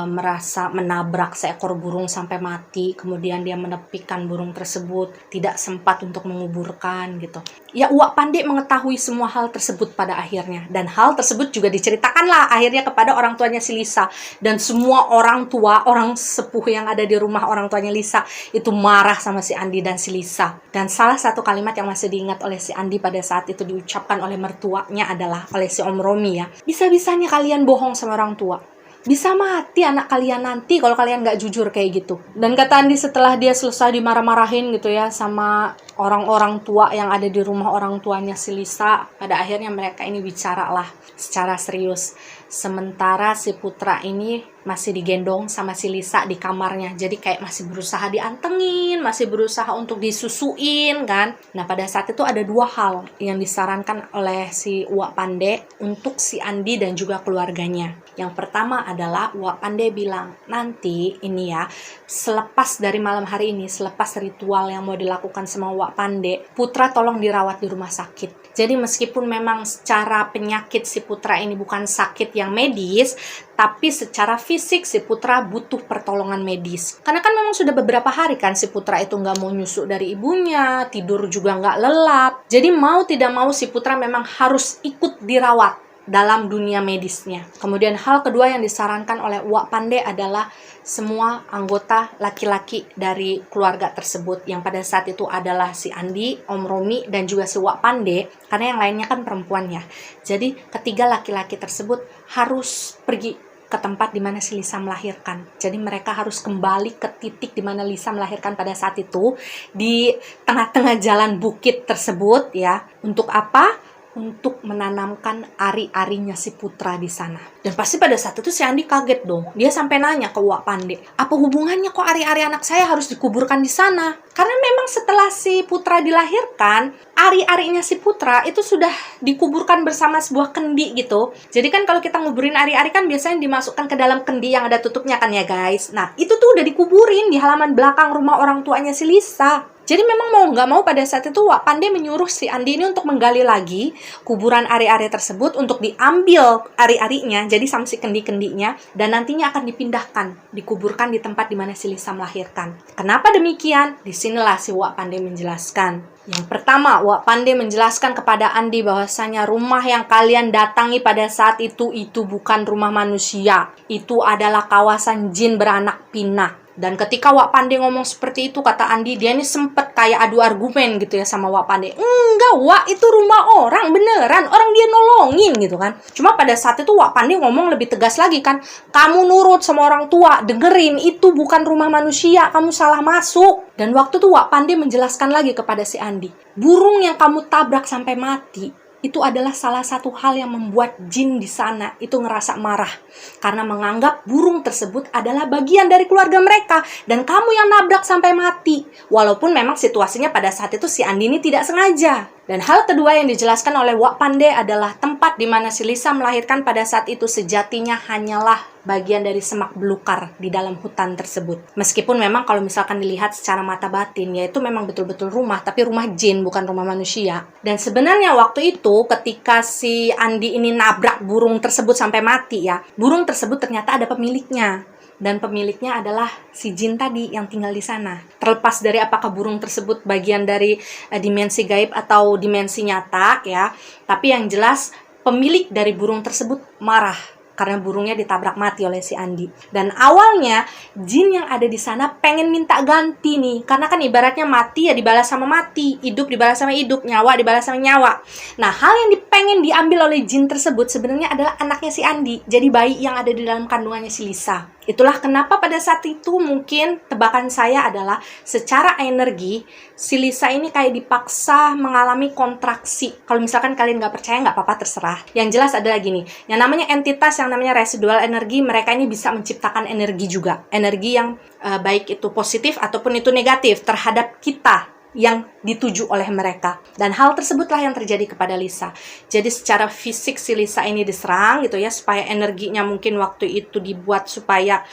S1: merasa menabrak seekor burung sampai mati, kemudian dia menepikan burung tersebut, tidak sempat untuk menguburkan gitu. Ya, Wak Pande mengetahui semua hal tersebut pada akhirnya, dan hal tersebut juga diceritakanlah akhirnya kepada orang tuanya si Lisa, dan semua orang tua, orang sepuh yang ada di rumah orang tuanya Lisa itu marah sama si Andi dan si Lisa. Dan salah satu kalimat yang masih diingat oleh si Andi pada saat itu diucapkan oleh mertuanya adalah oleh si Om Romi ya, bisa-bisanya kalian bohong sama orang tua. Bisa mati anak kalian nanti kalau kalian gak jujur kayak gitu. Dan kata Andi setelah dia selesai dimarah-marahin gitu ya sama orang-orang tua yang ada di rumah orang tuanya si Lisa, pada akhirnya mereka ini bicara lah secara serius. Sementara si Putra ini masih digendong sama si Lisa di kamarnya. Jadi kayak masih berusaha diantengin, masih berusaha untuk disusuin kan. Nah pada saat itu ada dua hal yang disarankan oleh si Wak Pande untuk si Andi dan juga keluarganya. Yang pertama adalah Wak Pande bilang, nanti ini ya, selepas dari malam hari ini, selepas ritual yang mau dilakukan sama Wak Pande, Putra tolong dirawat di rumah sakit. Jadi meskipun memang secara penyakit si Putra ini bukan sakit yang medis, tapi secara fisik si Putra butuh pertolongan medis. Karena kan memang sudah beberapa hari kan si Putra itu nggak mau nyusu dari ibunya, tidur juga nggak lelap. Jadi mau tidak mau si Putra memang harus ikut dirawat dalam dunia medisnya. Kemudian hal kedua yang disarankan oleh Wak Pande adalah semua anggota laki-laki dari keluarga tersebut, yang pada saat itu adalah si Andi, Om Romi, dan juga si Wak Pande, karena yang lainnya kan perempuan ya. Jadi ketiga laki-laki tersebut harus pergi ke tempat di mana si Lisa melahirkan. Jadi mereka harus kembali ke titik di mana Lisa melahirkan pada saat itu, di tengah-tengah jalan bukit tersebut ya. Untuk apa? Untuk menanamkan ari-arinya si Putra di sana. Dan pasti pada saat itu si Andi kaget dong. Dia sampai nanya ke Wak Pande, apa hubungannya kok ari-ari anak saya harus dikuburkan di sana? Karena memang setelah si Putra dilahirkan, ari-arinya si Putra itu sudah dikuburkan bersama sebuah kendi gitu. Jadi kan kalau kita nguburin ari-ari kan biasanya dimasukkan ke dalam kendi yang ada tutupnya kan ya guys. Nah itu tuh udah dikuburin di halaman belakang rumah orang tuanya si Lisa. Jadi memang mau nggak mau pada saat itu Wak Pande menyuruh si Andi ini untuk menggali lagi kuburan ari-ari tersebut untuk diambil ari-arinya, jadi sama si kendi-kendinya, dan nantinya akan dipindahkan, dikuburkan di tempat di mana si Lisa melahirkan. Kenapa demikian? Disinilah si Wak Pande menjelaskan. Yang pertama, Wak Pande menjelaskan kepada Andi bahwasanya rumah yang kalian datangi pada saat itu bukan rumah manusia. Itu adalah kawasan jin beranak pinak. Dan ketika Wak Pande ngomong seperti itu, kata Andi, dia ini sempet kayak adu argumen gitu ya sama Wak Pande. Enggak, Wak, itu rumah orang, beneran. Orang dia nolongin gitu kan. Cuma pada saat itu Wak Pande ngomong lebih tegas lagi kan. Kamu nurut sama orang tua, dengerin, itu bukan rumah manusia, kamu salah masuk. Dan waktu itu Wak Pande menjelaskan lagi kepada si Andi. Burung yang kamu tabrak sampai mati, itu adalah salah satu hal yang membuat jin di sana itu ngerasa marah. Karena menganggap burung tersebut adalah bagian dari keluarga mereka. Dan kamu yang nabrak sampai mati. Walaupun memang situasinya pada saat itu si Andi ini tidak sengaja. Dan hal kedua yang dijelaskan oleh Wak Pande adalah tempat di mana si Lisa melahirkan pada saat itu sejatinya hanyalah bagian dari semak belukar di dalam hutan tersebut. Meskipun memang kalau misalkan dilihat secara mata batin, yaitu memang betul-betul rumah, tapi rumah jin, bukan rumah manusia. Dan sebenarnya waktu itu ketika si Andi ini nabrak burung tersebut sampai mati ya, burung tersebut ternyata ada pemiliknya. Dan pemiliknya adalah si jin tadi yang tinggal di sana. Terlepas dari apakah burung tersebut bagian dari dimensi gaib atau dimensi nyata ya, tapi yang jelas pemilik dari burung tersebut marah karena burungnya ditabrak mati oleh si Andi. Dan awalnya jin yang ada di sana pengen minta ganti nih, karena kan ibaratnya mati ya dibalas sama mati, hidup dibalas sama hidup, nyawa dibalas sama nyawa. Nah hal yang pengen diambil oleh jin tersebut sebenarnya adalah anaknya si Andi, jadi bayi yang ada di dalam kandungannya si Lisa. Itulah kenapa pada saat itu mungkin tebakan saya adalah secara energi, si Lisa ini kayak dipaksa mengalami kontraksi. Kalau misalkan kalian nggak percaya, nggak apa-apa, terserah. Yang jelas adalah gini, yang namanya entitas, yang namanya residual energi, mereka ini bisa menciptakan energi juga. Energi yang baik itu positif ataupun itu negatif terhadap kita yang dituju oleh mereka. Dan hal tersebutlah yang terjadi kepada Lisa. Jadi secara fisik si Lisa ini diserang gitu ya, supaya energinya mungkin waktu itu dibuat supaya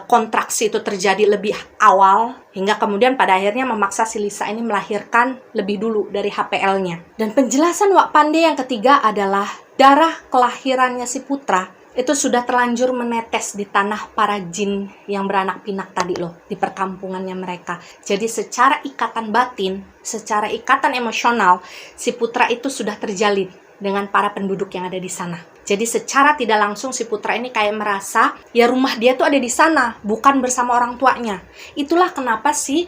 S1: kontraksi itu terjadi lebih awal, hingga kemudian pada akhirnya memaksa si Lisa ini melahirkan lebih dulu dari HPL-nya. Dan penjelasan Wak Pande yang ketiga adalah darah kelahirannya si putra itu sudah terlanjur menetes di tanah para jin yang beranak pinak tadi loh, di perkampungannya mereka. Jadi secara ikatan batin, secara ikatan emosional, si putra itu sudah terjalin dengan para penduduk yang ada di sana. Jadi secara tidak langsung si putra ini kayak merasa ya rumah dia tuh ada di sana, bukan bersama orang tuanya. Itulah kenapa si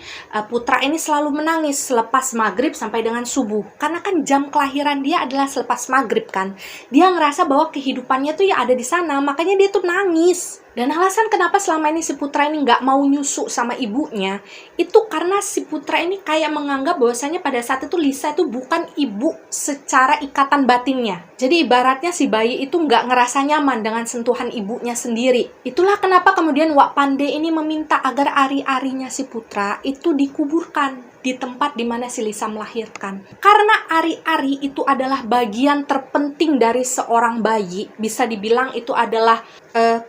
S1: putra ini selalu menangis selepas maghrib sampai dengan subuh. Karena kan jam kelahiran dia adalah selepas maghrib kan. Dia ngerasa bahwa kehidupannya tuh ya ada di sana, makanya dia tuh nangis. Dan alasan kenapa selama ini si putra ini nggak mau nyusu sama ibunya, itu karena si putra ini kayak menganggap bahwasanya pada saat itu Lisa itu bukan ibu secara ikatan batinnya. Jadi ibaratnya si bayi itu nggak ngerasa nyaman dengan sentuhan ibunya sendiri. Itulah kenapa kemudian Wak Pande ini meminta agar ari-arinya si putra itu dikuburkan di tempat di mana si Lisa melahirkan. Karena ari-ari itu adalah bagian terpenting dari seorang bayi. Bisa dibilang itu adalah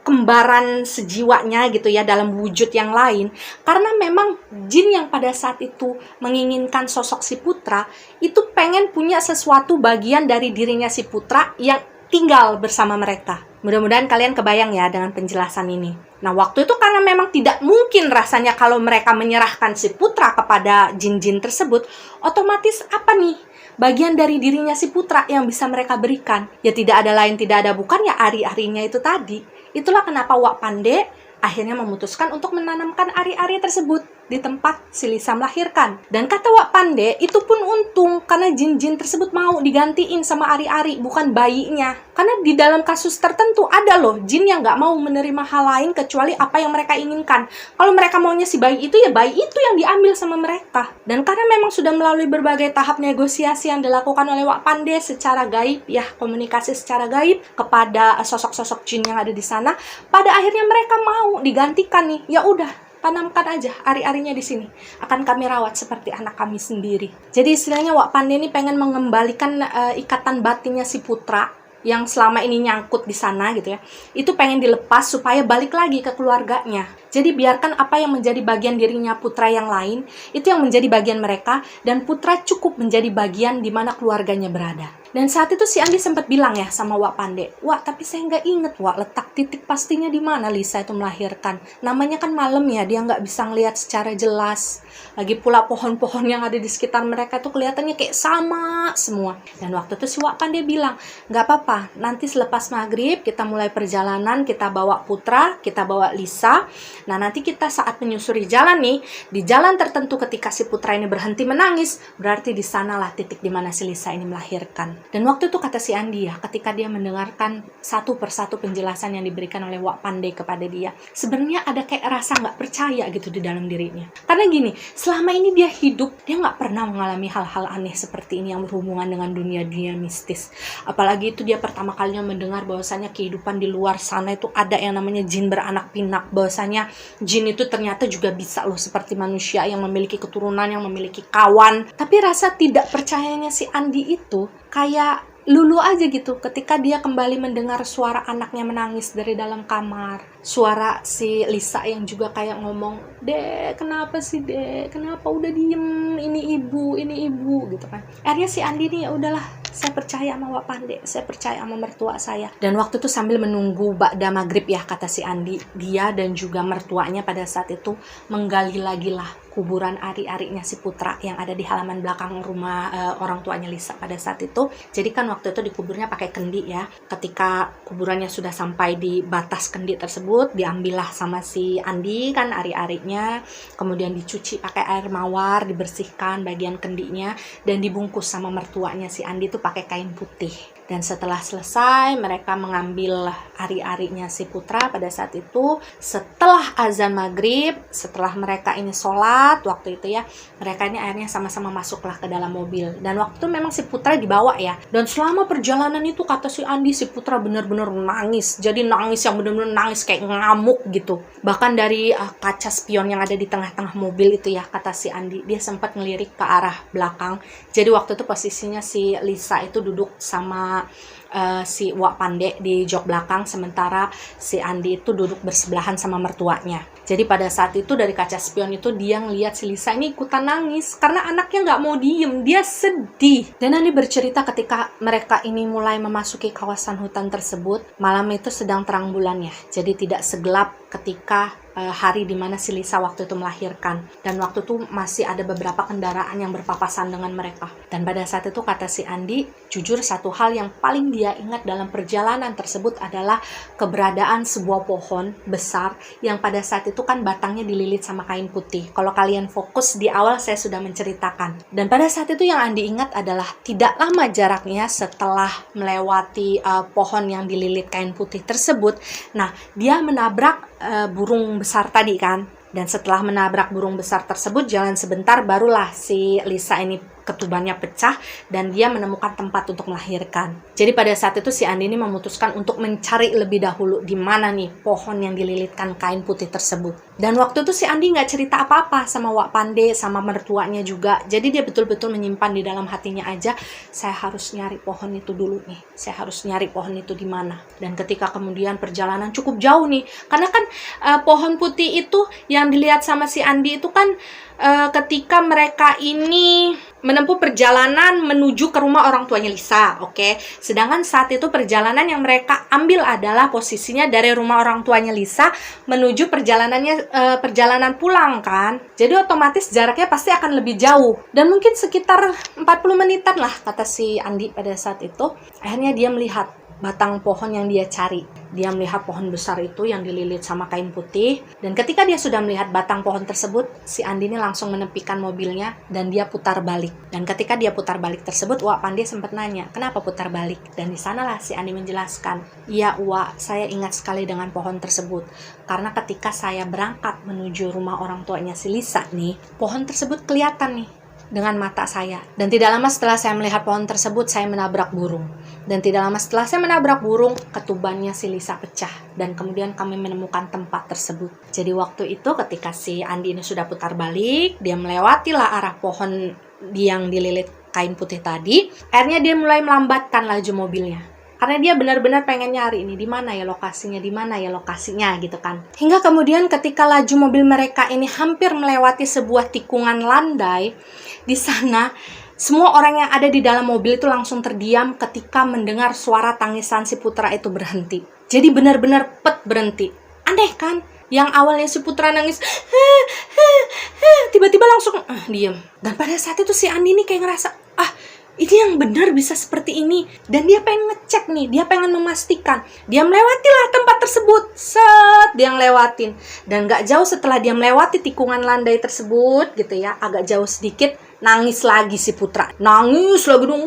S1: kembaran sejiwanya gitu ya, dalam wujud yang lain. Karena memang jin yang pada saat itu menginginkan sosok si putra itu pengen punya sesuatu bagian dari dirinya si putra yang tinggal bersama mereka. Mudah-mudahan kalian kebayang ya dengan penjelasan ini. Nah, waktu itu karena memang tidak mungkin rasanya kalau mereka menyerahkan si putra kepada jin-jin tersebut, otomatis apa nih? Bagian dari dirinya si putra yang bisa mereka berikan. Ya tidak ada lain, tidak ada bukan ya ari-arinya itu tadi. Itulah kenapa Wak Pande akhirnya memutuskan untuk menanamkan ari-ari tersebut di tempat si Lisa melahirkan. Dan kata Wak Pande, itu pun untung karena jin-jin tersebut mau digantiin sama ari-ari, bukan bayinya. Karena di dalam kasus tertentu ada loh jin yang nggak mau menerima hal lain kecuali apa yang mereka inginkan. Kalau mereka maunya si bayi itu, ya bayi itu yang diambil sama mereka. Dan karena memang sudah melalui berbagai tahap negosiasi yang dilakukan oleh Wak Pande secara gaib, ya komunikasi secara gaib kepada sosok-sosok jin yang ada di sana, pada akhirnya mereka mau digantikan nih. Ya udah, tanamkan aja ari-arinya di sini. Akan kami rawat seperti anak kami sendiri. Jadi istilahnya Wak Pande ini pengen mengembalikan ikatan batinnya si putra yang selama ini nyangkut di sana gitu ya. Itu pengen dilepas supaya balik lagi ke keluarganya. Jadi biarkan apa yang menjadi bagian dirinya putra yang lain, itu yang menjadi bagian mereka, dan putra cukup menjadi bagian di mana keluarganya berada. Dan saat itu si Andi sempat bilang ya sama Wak Pande, "Wak, tapi saya nggak inget Wak, letak titik pastinya di mana Lisa itu melahirkan. Namanya kan malam ya, dia nggak bisa ngelihat secara jelas. Lagi pula pohon-pohon yang ada di sekitar mereka tuh kelihatannya kayak sama semua." Dan waktu itu si Wak Pande bilang, "Nggak apa-apa, nanti selepas maghrib kita mulai perjalanan, kita bawa putra, kita bawa Lisa. Nah nanti kita saat menyusuri jalan nih, di jalan tertentu ketika si putra ini berhenti menangis, berarti di sanalah titik di mana si Lisa ini melahirkan." Dan waktu itu kata si Andi ya, ketika dia mendengarkan satu persatu penjelasan yang diberikan oleh Wak Pande kepada dia, sebenarnya ada kayak rasa nggak percaya gitu di dalam dirinya. Karena gini, selama ini dia hidup, dia nggak pernah mengalami hal-hal aneh seperti ini yang berhubungan dengan dunia-dunia mistis. Apalagi itu dia pertama kalinya mendengar bahwasanya kehidupan di luar sana itu ada yang namanya jin beranak pinak, bahwasanya jin itu ternyata juga bisa loh seperti manusia yang memiliki keturunan, yang memiliki kawan. Tapi rasa tidak percayanya si Andi itu kayak lulu aja gitu ketika dia kembali mendengar suara anaknya menangis dari dalam kamar. Suara si Lisa yang juga kayak ngomong, "Dek, kenapa sih Dek? Kenapa udah diem? Ini ibu gitu kan." Akhirnya si Andi nih, ya udahlah, saya percaya sama Wak Pande, saya percaya sama mertua saya. Dan waktu itu sambil menunggu ba'da maghrib ya, kata si Andi, dia dan juga mertuanya pada saat itu menggali lagi lah kuburan ari-arinya si putra yang ada di halaman belakang rumah orang tuanya Lisa pada saat itu. Jadi kan waktu itu dikuburnya pakai kendi ya. Ketika kuburannya sudah sampai di batas kendi tersebut, diambillah sama si Andi kan ari-arinya, kemudian dicuci pakai air mawar, dibersihkan bagian kendinya, dan dibungkus sama mertuanya si Andi itu pakai kain putih. Dan setelah selesai, mereka mengambil ari-arinya si putra pada saat itu. Setelah azan maghrib, setelah mereka ini sholat, waktu itu ya, mereka ini akhirnya sama-sama masuklah ke dalam mobil. Dan waktu itu memang si putra dibawa ya. Dan selama perjalanan itu, kata si Andi, si putra benar-benar nangis. Jadi nangis yang benar-benar nangis kayak ngamuk gitu. Bahkan dari kaca spion yang ada di tengah-tengah mobil itu ya, kata si Andi, dia sempat ngelirik ke arah belakang. Jadi waktu itu posisinya si Lisa itu duduk sama si Wak Pande di jok belakang, sementara si Andi itu duduk bersebelahan sama mertuanya. Jadi pada saat itu dari kaca spion itu dia ngeliat si Lisa ini ikutan nangis karena anaknya nggak mau diem, dia sedih. Dan Andi bercerita ketika mereka ini mulai memasuki kawasan hutan tersebut, malam itu sedang terang bulan ya, jadi tidak segelap ketika hari dimana si Lisa waktu itu melahirkan. Dan waktu itu masih ada beberapa kendaraan yang berpapasan dengan mereka. Dan pada saat itu kata si Andi, jujur satu hal yang paling dia ingat dalam perjalanan tersebut adalah keberadaan sebuah pohon besar yang pada saat itu kan batangnya dililit sama kain putih. Kalau kalian fokus di awal saya sudah menceritakan. Dan pada saat itu yang Andi ingat adalah tidak lama jaraknya setelah melewati pohon yang dililit kain putih tersebut. Nah, dia menabrak burung besar tadi kan. Dan setelah menabrak burung besar tersebut, jalan sebentar barulah si Lisa ini ketubannya pecah dan dia menemukan tempat untuk melahirkan. Jadi pada saat itu si Andi ini memutuskan untuk mencari lebih dahulu di mana nih pohon yang dililitkan kain putih tersebut. Dan waktu itu si Andi nggak cerita apa-apa sama Wak Pande, sama mertuanya juga. Jadi dia betul-betul menyimpan di dalam hatinya aja, saya harus nyari pohon itu dulu nih. Saya harus nyari pohon itu di mana. Dan ketika kemudian perjalanan cukup jauh nih, karena kan pohon putih itu yang dilihat sama si Andi itu kan ketika mereka ini menempuh perjalanan menuju ke rumah orang tuanya Lisa, oke. Sedangkan saat itu perjalanan yang mereka ambil adalah posisinya dari rumah orang tuanya Lisa menuju perjalanan pulang kan. Jadi otomatis jaraknya pasti akan lebih jauh dan mungkin sekitar 40 menitan lah kata si Andi pada saat itu. Akhirnya dia melihat batang pohon yang dia cari. Dia melihat pohon besar itu yang dililit sama kain putih. Dan ketika dia sudah melihat batang pohon tersebut, si Andi ini langsung menepikan mobilnya dan dia putar balik. Dan ketika dia putar balik tersebut, Wak Pande sempat nanya, kenapa putar balik? Dan di sanalah si Andi menjelaskan, iya Wak, saya ingat sekali dengan pohon tersebut. Karena ketika saya berangkat menuju rumah orang tuanya si Lisa nih, pohon tersebut kelihatan nih dengan mata saya. Dan tidak lama setelah saya melihat pohon tersebut, saya menabrak burung. Dan tidak lama setelah saya menabrak burung, ketubannya si Lisa pecah. Dan kemudian kami menemukan tempat tersebut. Jadi waktu itu ketika si Andi ini sudah putar balik, dia melewatilah arah pohon yang dililit kain putih tadi. Akhirnya dia mulai melambatkan laju mobilnya. Karena dia benar-benar pengen nyari ini, di mana ya lokasinya gitu kan. Hingga kemudian ketika laju mobil mereka ini hampir melewati sebuah tikungan landai, di sana semua orang yang ada di dalam mobil itu langsung terdiam ketika mendengar suara tangisan si putra itu berhenti. Jadi benar-benar berhenti. Aneh kan? Yang awalnya si putra nangis, tiba-tiba langsung diam. Dan pada saat itu si Andi ini kayak ngerasa, ini yang benar bisa seperti ini. Dan dia pengen ngecek nih, dia pengen memastikan. Dia melewatilah tempat tersebut. Dia ngelewatin. Dan gak jauh setelah dia melewati tikungan landai tersebut gitu ya, agak jauh sedikit, nangis lagi si putra. Nangis lagi dong,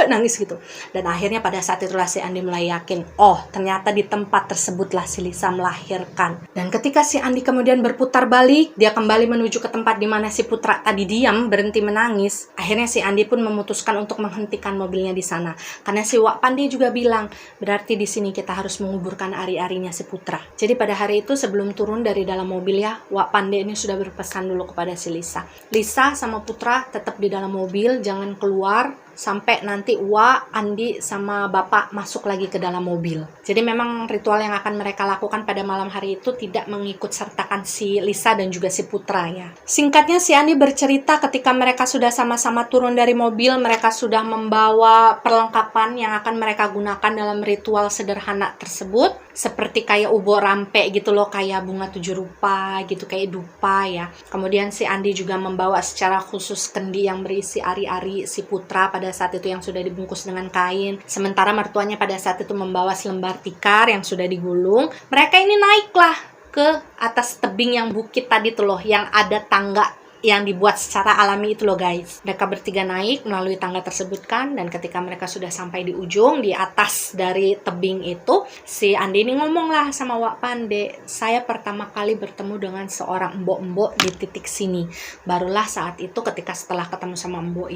S1: nangis gitu. Dan akhirnya pada saat itulah si Andi mulai yakin, ternyata di tempat tersebutlah si Lisa melahirkan. Dan ketika si Andi kemudian berputar balik, dia kembali menuju ke tempat di mana si putra tadi diam, berhenti menangis. Akhirnya si Andi pun memutuskan untuk menghentikan mobilnya di sana. Karena si Wak Pande juga bilang, berarti di sini kita harus menguburkan ari-arinya si putra. Jadi pada hari itu sebelum turun dari dalam mobil ya, Wak Pande ini sudah berpesan dulu kepada si Lisa. Lisa sama putra tetap di dalam mobil, jangan keluar sampai nanti Wak, Andi, sama Bapak masuk lagi ke dalam mobil. Jadi memang ritual yang akan mereka lakukan pada malam hari itu tidak mengikut sertakan si Lisa dan juga si putra ya. Singkatnya si Andi bercerita ketika mereka sudah sama-sama turun dari mobil, mereka sudah membawa perlengkapan yang akan mereka gunakan dalam ritual sederhana tersebut. Seperti kayak ubo rampe gitu loh, kayak bunga 7 rupa gitu, kayak dupa ya. Kemudian si Andi juga membawa secara khusus kendi yang berisi ari-ari si putra pada saat itu yang sudah dibungkus dengan kain. Sementara mertuanya pada saat itu membawa selembar tikar yang sudah digulung. Mereka ini naiklah ke atas tebing yang bukit tadi tuh loh, yang ada tangga yang dibuat secara alami itu loh guys. Mereka bertiga naik melalui tangga tersebut kan, dan ketika mereka sudah sampai di ujung, di atas dari tebing itu, si Andi ini ngomong lah sama Wak Pande, saya pertama kali bertemu dengan seorang embok-embok di titik sini. Barulah saat itu ketika setelah ketemu sama embok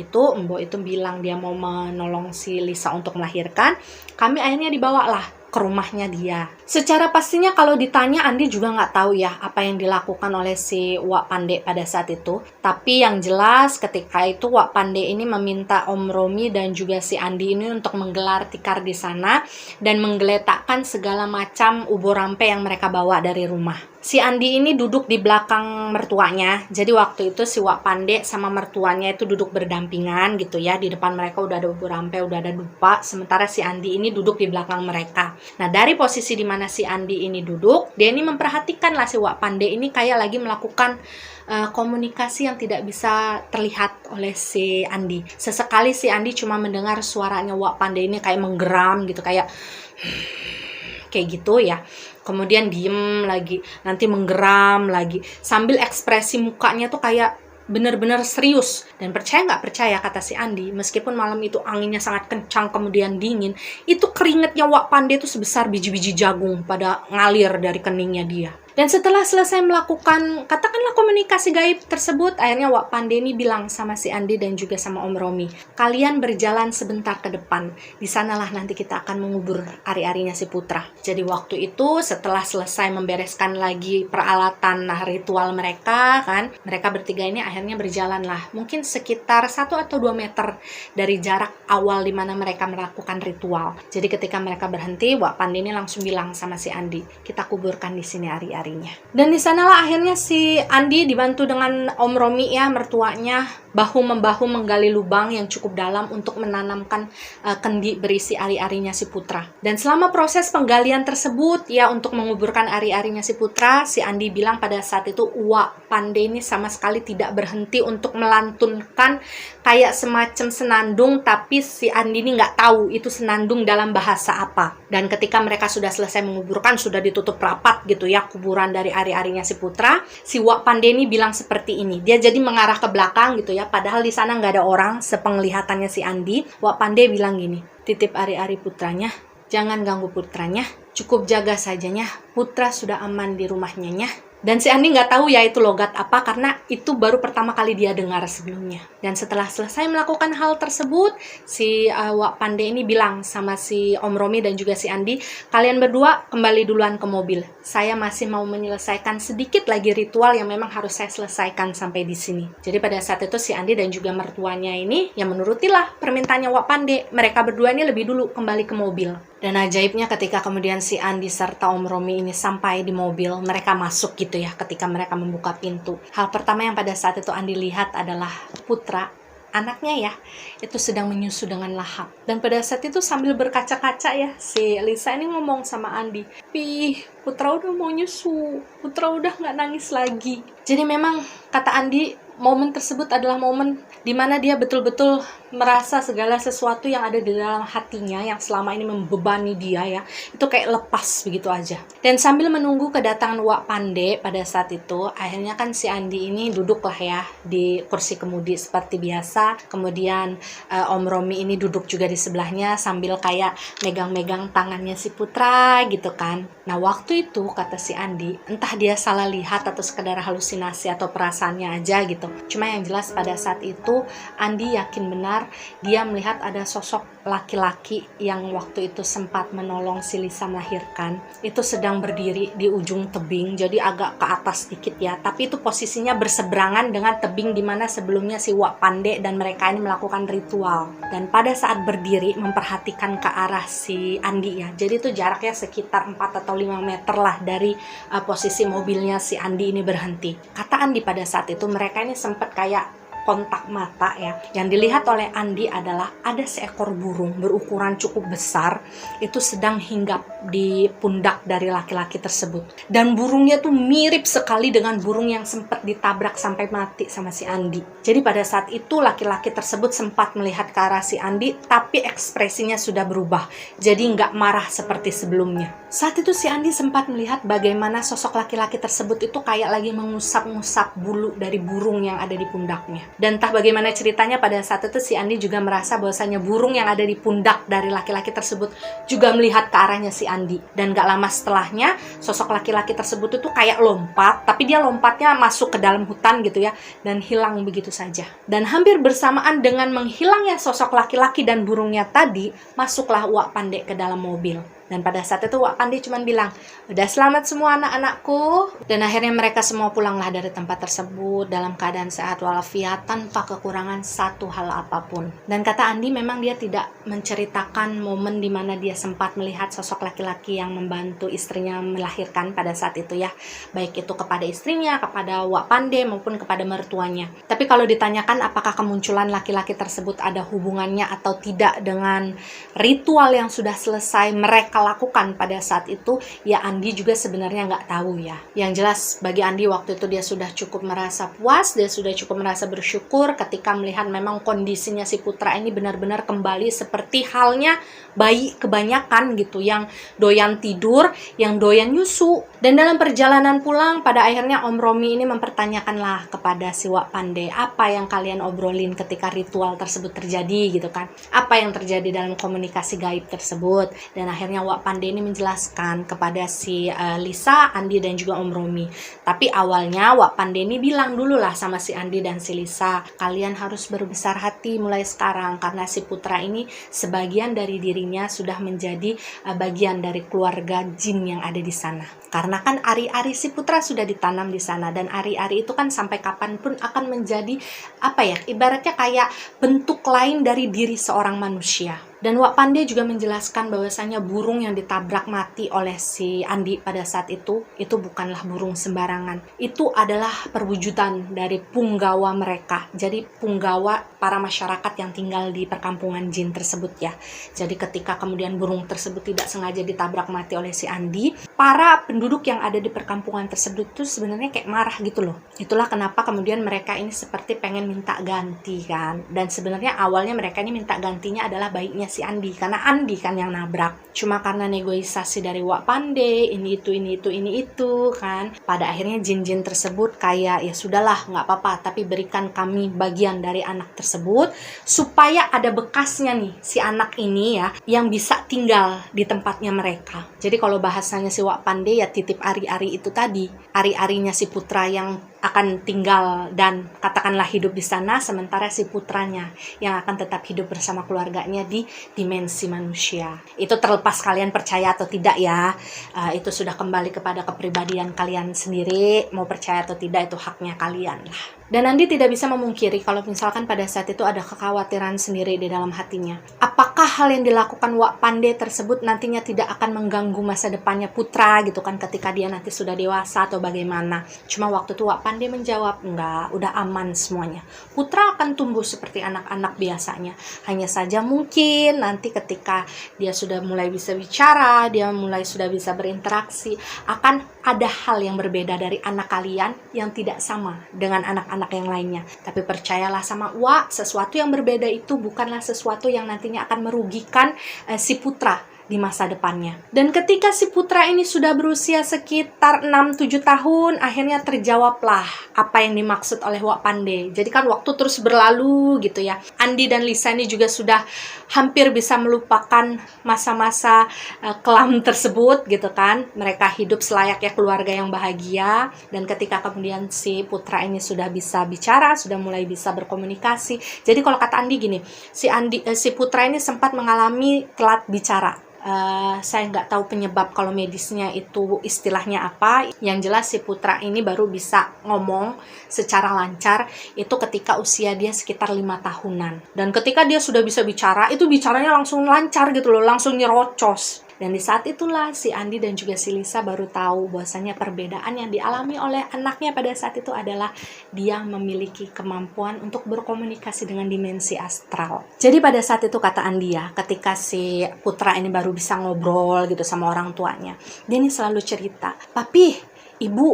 S1: itu bilang dia mau menolong si Lisa untuk melahirkan, kami akhirnya dibawa lah ke rumahnya dia. Secara pastinya kalau ditanya, Andi juga nggak tahu ya apa yang dilakukan oleh si Wak Pande pada saat itu. Tapi yang jelas ketika itu Wak Pande ini meminta Om Romi dan juga si Andi ini untuk menggelar tikar di sana dan menggeletakkan segala macam ubur rampe yang mereka bawa dari rumah. Si Andi ini duduk di belakang mertuanya. Jadi waktu itu si Wak Pande sama mertuanya itu duduk berdampingan gitu ya. Di depan mereka udah ada ubur rampe, udah ada dupa. Sementara si Andi ini duduk di belakang mereka. Nah, dari posisi di mana si Andi ini duduk, dia ini memperhatikan lah si Wak Pande ini kayak lagi melakukan komunikasi yang tidak bisa terlihat oleh si Andi. Sesekali si Andi cuma mendengar suaranya Wak Pande ini kayak menggeram gitu, kayak gitu ya. Kemudian diem lagi, nanti menggeram lagi, sambil ekspresi mukanya tuh kayak benar-benar serius. Dan percaya nggak percaya, kata si Andi, meskipun malam itu anginnya sangat kencang kemudian dingin, itu keringetnya Wak Pande itu sebesar biji-biji jagung pada ngalir dari keningnya dia. Dan setelah selesai melakukan katakanlah komunikasi gaib tersebut, akhirnya Wak Pande ini bilang sama si Andi dan juga sama Om Romi, kalian berjalan sebentar ke depan, di sanalah nanti kita akan mengubur ari-arinya si Putra. Jadi waktu itu setelah selesai membereskan lagi peralatan ritual mereka kan, mereka bertiga ini akhirnya berjalan lah, mungkin sekitar 1 atau 2 meter dari jarak awal di mana mereka melakukan ritual. Jadi ketika mereka berhenti, Wak Pande ini langsung bilang sama si Andi, kita kuburkan di sini ari-ari. Dan di sanalah akhirnya si Andi dibantu dengan Om Romi ya, mertuanya, bahu-membahu menggali lubang yang cukup dalam untuk menanamkan kendi berisi ari-arinya si Putra. Dan selama proses penggalian tersebut ya, untuk menguburkan ari-arinya si Putra, si Andi bilang pada saat itu Wak Pande ini sama sekali tidak berhenti untuk melantunkan kayak semacam senandung, tapi si Andi ini nggak tahu itu senandung dalam bahasa apa. Dan ketika mereka sudah selesai menguburkan, sudah ditutup rapat gitu ya kuburan dari ari-arinya si Putra, si Wak Pande ini bilang seperti ini. Dia jadi mengarah ke belakang gitu ya, padahal di sana nggak ada orang, sepenglihatannya si Andi. Wak Pande bilang gini, titip ari-ari putranya, jangan ganggu putranya, cukup jaga sajanya, Putra sudah aman di rumahnya nya. Dan si Andi nggak tahu ya itu logat apa, karena itu baru pertama kali dia dengar sebelumnya. Dan setelah selesai melakukan hal tersebut, si Wak Pande ini bilang sama si Om Romi dan juga si Andi, kalian berdua kembali duluan ke mobil. Saya masih mau menyelesaikan sedikit lagi ritual yang memang harus saya selesaikan sampai di sini. Jadi pada saat itu si Andi dan juga mertuanya ini yang menurutilah permintaannya Wak Pande. Mereka berdua ini lebih dulu kembali ke mobil. Dan ajaibnya ketika kemudian si Andi serta Om Romi ini sampai di mobil, mereka masuk gitu ya. Ketika mereka membuka pintu, hal pertama yang pada saat itu Andi lihat adalah Putra, anaknya ya, itu sedang menyusu dengan lahap. Dan pada saat itu sambil berkaca-kaca ya, si Lisa ini ngomong sama Andi, "Pih, Putra udah mau nyusu, Putra udah nggak nangis lagi." Jadi memang kata Andi, momen tersebut adalah momen dimana dia betul-betul merasa segala sesuatu yang ada di dalam hatinya yang selama ini membebani dia ya, itu kayak lepas begitu aja. Dan sambil menunggu kedatangan Wak Pande pada saat itu, akhirnya kan si Andi ini duduk lah ya di kursi kemudi seperti biasa. Kemudian Om Romi ini duduk juga di sebelahnya sambil kayak megang-megang tangannya si Putra gitu kan. Nah waktu itu kata si Andi, entah dia salah lihat atau sekedar halusinasi atau perasaannya aja gitu, cuma yang jelas pada saat itu Andi yakin benar dia melihat ada sosok laki-laki yang waktu itu sempat menolong si Lisa melahirkan, itu sedang berdiri di ujung tebing, jadi agak ke atas sedikit ya, tapi itu posisinya berseberangan dengan tebing di mana sebelumnya si Wak Pande dan mereka ini melakukan ritual. Dan pada saat berdiri memperhatikan ke arah si Andi ya, jadi itu jaraknya sekitar 4 atau 5 meter lah dari posisi mobilnya si Andi ini berhenti. Kata Andi pada saat itu mereka ini sempat kayak kontak mata ya. Yang dilihat oleh Andi adalah ada seekor burung berukuran cukup besar itu sedang hinggap di pundak dari laki-laki tersebut. Dan burungnya tuh mirip sekali dengan burung yang sempat ditabrak sampai mati sama si Andi. Jadi pada saat itu laki-laki tersebut sempat melihat ke arah si Andi, tapi ekspresinya sudah berubah. Jadi nggak marah seperti sebelumnya. Saat itu si Andi sempat melihat bagaimana sosok laki-laki tersebut itu kayak lagi mengusap-ngusap bulu dari burung yang ada di pundaknya. Dan entah bagaimana ceritanya pada saat itu si Andi juga merasa bahwasanya burung yang ada di pundak dari laki-laki tersebut juga melihat ke arahnya si Andi. Dan gak lama setelahnya sosok laki-laki tersebut itu kayak lompat, tapi dia lompatnya masuk ke dalam hutan gitu ya, dan hilang begitu saja. Dan hampir bersamaan dengan menghilangnya sosok laki-laki dan burungnya tadi, masuklah Wak Pande ke dalam mobil. Dan pada saat itu Wak Pande cuma bilang, udah selamat semua anak-anakku. Dan akhirnya mereka semua pulanglah dari tempat tersebut dalam keadaan sehat walafiat tanpa kekurangan satu hal apapun. Dan kata Andi memang dia tidak menceritakan momen di mana dia sempat melihat sosok laki-laki yang membantu istrinya melahirkan pada saat itu ya. Baik itu kepada istrinya, kepada Wak Pande maupun kepada mertuanya. Tapi kalau ditanyakan apakah kemunculan laki-laki tersebut ada hubungannya atau tidak dengan ritual yang sudah selesai mereka lakukan pada saat itu, ya Andi juga sebenarnya nggak tahu ya. Yang jelas bagi Andi waktu itu dia sudah cukup merasa puas, dia sudah cukup merasa bersyukur ketika melihat memang kondisinya si putra ini benar-benar kembali seperti halnya bayi kebanyakan gitu, yang doyan tidur, yang doyan nyusu. Dan dalam perjalanan pulang, pada akhirnya Om Romi ini mempertanyakanlah kepada si Wak Pande, apa yang kalian obrolin ketika ritual tersebut terjadi gitu kan, apa yang terjadi dalam komunikasi gaib tersebut. Dan akhirnya Wak Pande ini menjelaskan kepada si Lisa, Andi dan juga Om Romi. Tapi awalnya Wak Pande ini bilang dulu lah sama si Andi dan si Lisa, kalian harus berbesar hati mulai sekarang karena si putra ini sebagian dari dirinya sudah menjadi bagian dari keluarga jin yang ada di sana. Karena kan ari-ari si putra sudah ditanam di sana, dan ari-ari itu kan sampai kapanpun akan menjadi ibaratnya kayak bentuk lain dari diri seorang manusia. Dan Wak Pande juga menjelaskan bahwasanya burung yang ditabrak mati oleh si Andi pada saat itu bukanlah burung sembarangan. Itu adalah perwujudan dari punggawa mereka. Jadi punggawa para masyarakat yang tinggal di perkampungan jin tersebut ya. Jadi ketika kemudian burung tersebut tidak sengaja ditabrak mati oleh si Andi, para penduduk yang ada di perkampungan tersebut itu sebenarnya kayak marah gitu loh. Itulah kenapa kemudian mereka ini seperti pengen minta ganti kan. Dan sebenarnya awalnya mereka ini minta gantinya adalah baiknya si Andi, karena Andi kan yang nabrak. Cuma karena negosiasi dari Wak Pande, ini itu kan, pada akhirnya jin-jin tersebut kayak ya sudahlah nggak apa-apa, tapi berikan kami bagian dari anak tersebut supaya ada bekasnya nih si anak ini ya, yang bisa tinggal di tempatnya mereka. Jadi kalau bahasanya si Wak Pande ya titip ari-ari itu tadi, ari-arinya si putra yang akan tinggal dan katakanlah hidup di sana, sementara si putranya yang akan tetap hidup bersama keluarganya di dimensi manusia. Itu terlepas kalian percaya atau tidak ya, itu sudah kembali kepada kepribadian kalian sendiri, mau percaya atau tidak itu haknya kalian lah. Dan Andi tidak bisa memungkiri kalau misalkan pada saat itu ada kekhawatiran sendiri di dalam hatinya. Apakah hal yang dilakukan Wak Pande tersebut nantinya tidak akan mengganggu masa depannya putra gitu kan ketika dia nanti sudah dewasa atau bagaimana? Cuma waktu itu Wak Pande menjawab, enggak, udah aman semuanya. Putra akan tumbuh seperti anak-anak biasanya. Hanya saja mungkin nanti ketika dia sudah mulai bisa bicara, dia mulai sudah bisa berinteraksi, akan ada hal yang berbeda dari anak kalian yang tidak sama dengan anak-anak yang lainnya. Tapi percayalah sama Wak, sesuatu yang berbeda itu bukanlah sesuatu yang nantinya akan merugikan si putra di masa depannya. Dan ketika si putra ini sudah berusia sekitar 6-7 tahun, akhirnya terjawablah apa yang dimaksud oleh Wak Pande. Jadi kan waktu terus berlalu gitu ya. Andi dan Lisa ini juga sudah hampir bisa melupakan masa-masa kelam tersebut gitu kan. Mereka hidup selayaknya keluarga yang bahagia. Dan ketika kemudian si putra ini sudah bisa bicara, sudah mulai bisa berkomunikasi. Jadi kalau kata Andi gini, si putra ini sempat mengalami telat bicara. Saya nggak tahu penyebab kalau medisnya itu istilahnya apa. Yang jelas si putra ini baru bisa ngomong secara lancar itu ketika usia dia sekitar 5 tahunan. Dan ketika dia sudah bisa bicara, itu bicaranya langsung lancar gitu loh, langsung nyerocos. Dan di saat itulah si Andi dan juga si Lisa baru tahu bahwasanya perbedaan yang dialami oleh anaknya pada saat itu adalah dia memiliki kemampuan untuk berkomunikasi dengan dimensi astral. Jadi pada saat itu kata Andi ya, ketika si putra ini baru bisa ngobrol gitu sama orang tuanya, dia ini selalu cerita, "Papi, Ibu,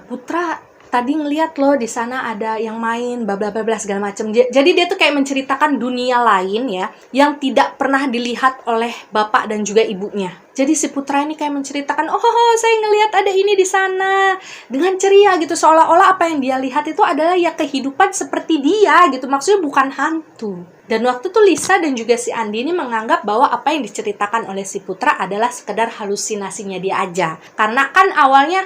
S1: Putra tadi ngeliat loh di sana ada yang main bla bla bla segala macam." Jadi dia tuh kayak menceritakan dunia lain ya yang tidak pernah dilihat oleh bapak dan juga ibunya. Jadi si putra ini kayak menceritakan, "Oh, saya ngelihat ada ini di sana," dengan ceria gitu, seolah-olah apa yang dia lihat itu adalah ya kehidupan seperti dia gitu, maksudnya bukan hantu. Dan waktu itu Lisa dan juga si Andi ini menganggap bahwa apa yang diceritakan oleh si putra adalah sekedar halusinasinya dia aja. Karena kan awalnya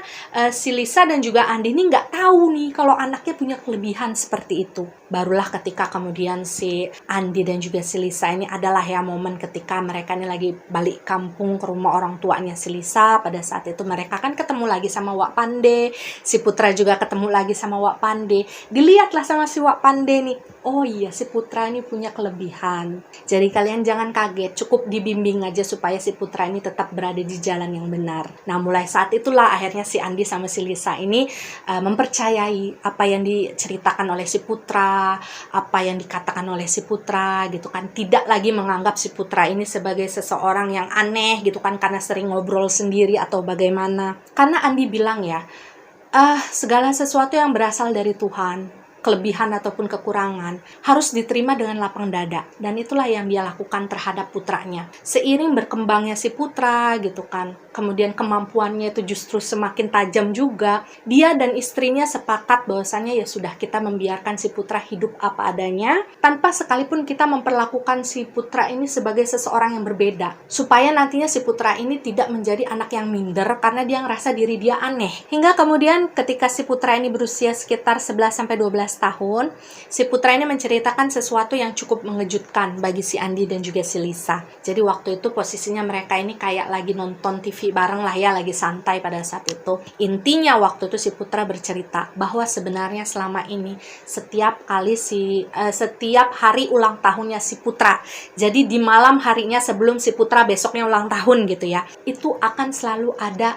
S1: si Lisa dan juga Andi ini nggak tahu nih kalau anaknya punya kelebihan seperti itu. Barulah ketika kemudian si Andi dan juga si Lisa ini adalah ya momen ketika mereka ini lagi balik kampung ke rumah orang tuanya si Lisa. Pada saat itu mereka kan ketemu lagi sama Wak Pande. Si putra juga ketemu lagi sama Wak Pande. Dilihatlah sama si Wak Pande nih, oh iya si putra ini punya kelebihan. Jadi kalian jangan kaget, cukup dibimbing aja supaya si putra ini tetap berada di jalan yang benar. Nah mulai saat itulah akhirnya si Andi sama si Lisa ini mempercayai apa yang diceritakan oleh si putra, apa yang dikatakan oleh si putra gitu kan. Tidak lagi menganggap si putra ini sebagai seseorang yang aneh gitu kan karena sering ngobrol sendiri atau bagaimana. Karena Andi bilang ya, segala sesuatu yang berasal dari Tuhan, kelebihan ataupun kekurangan, harus diterima dengan lapang dada. Dan itulah yang dia lakukan terhadap putranya. Seiring berkembangnya si putra gitu kan, kemudian kemampuannya itu justru semakin tajam juga, dia dan istrinya sepakat bahwasanya ya sudah, kita membiarkan si putra hidup apa adanya, tanpa sekalipun kita memperlakukan si putra ini sebagai seseorang yang berbeda. Supaya nantinya si putra ini tidak menjadi anak yang minder karena dia ngerasa diri dia aneh. Hingga kemudian ketika si putra ini berusia sekitar 11-12 tahun, si putra ini menceritakan sesuatu yang cukup mengejutkan bagi si Andi dan juga si Lisa. Jadi waktu itu posisinya mereka ini kayak lagi nonton TV bareng lah ya, lagi santai pada saat itu. Intinya waktu itu si putra bercerita bahwa sebenarnya selama ini setiap hari ulang tahunnya si putra, jadi di malam harinya sebelum si putra besoknya ulang tahun gitu ya, itu akan selalu ada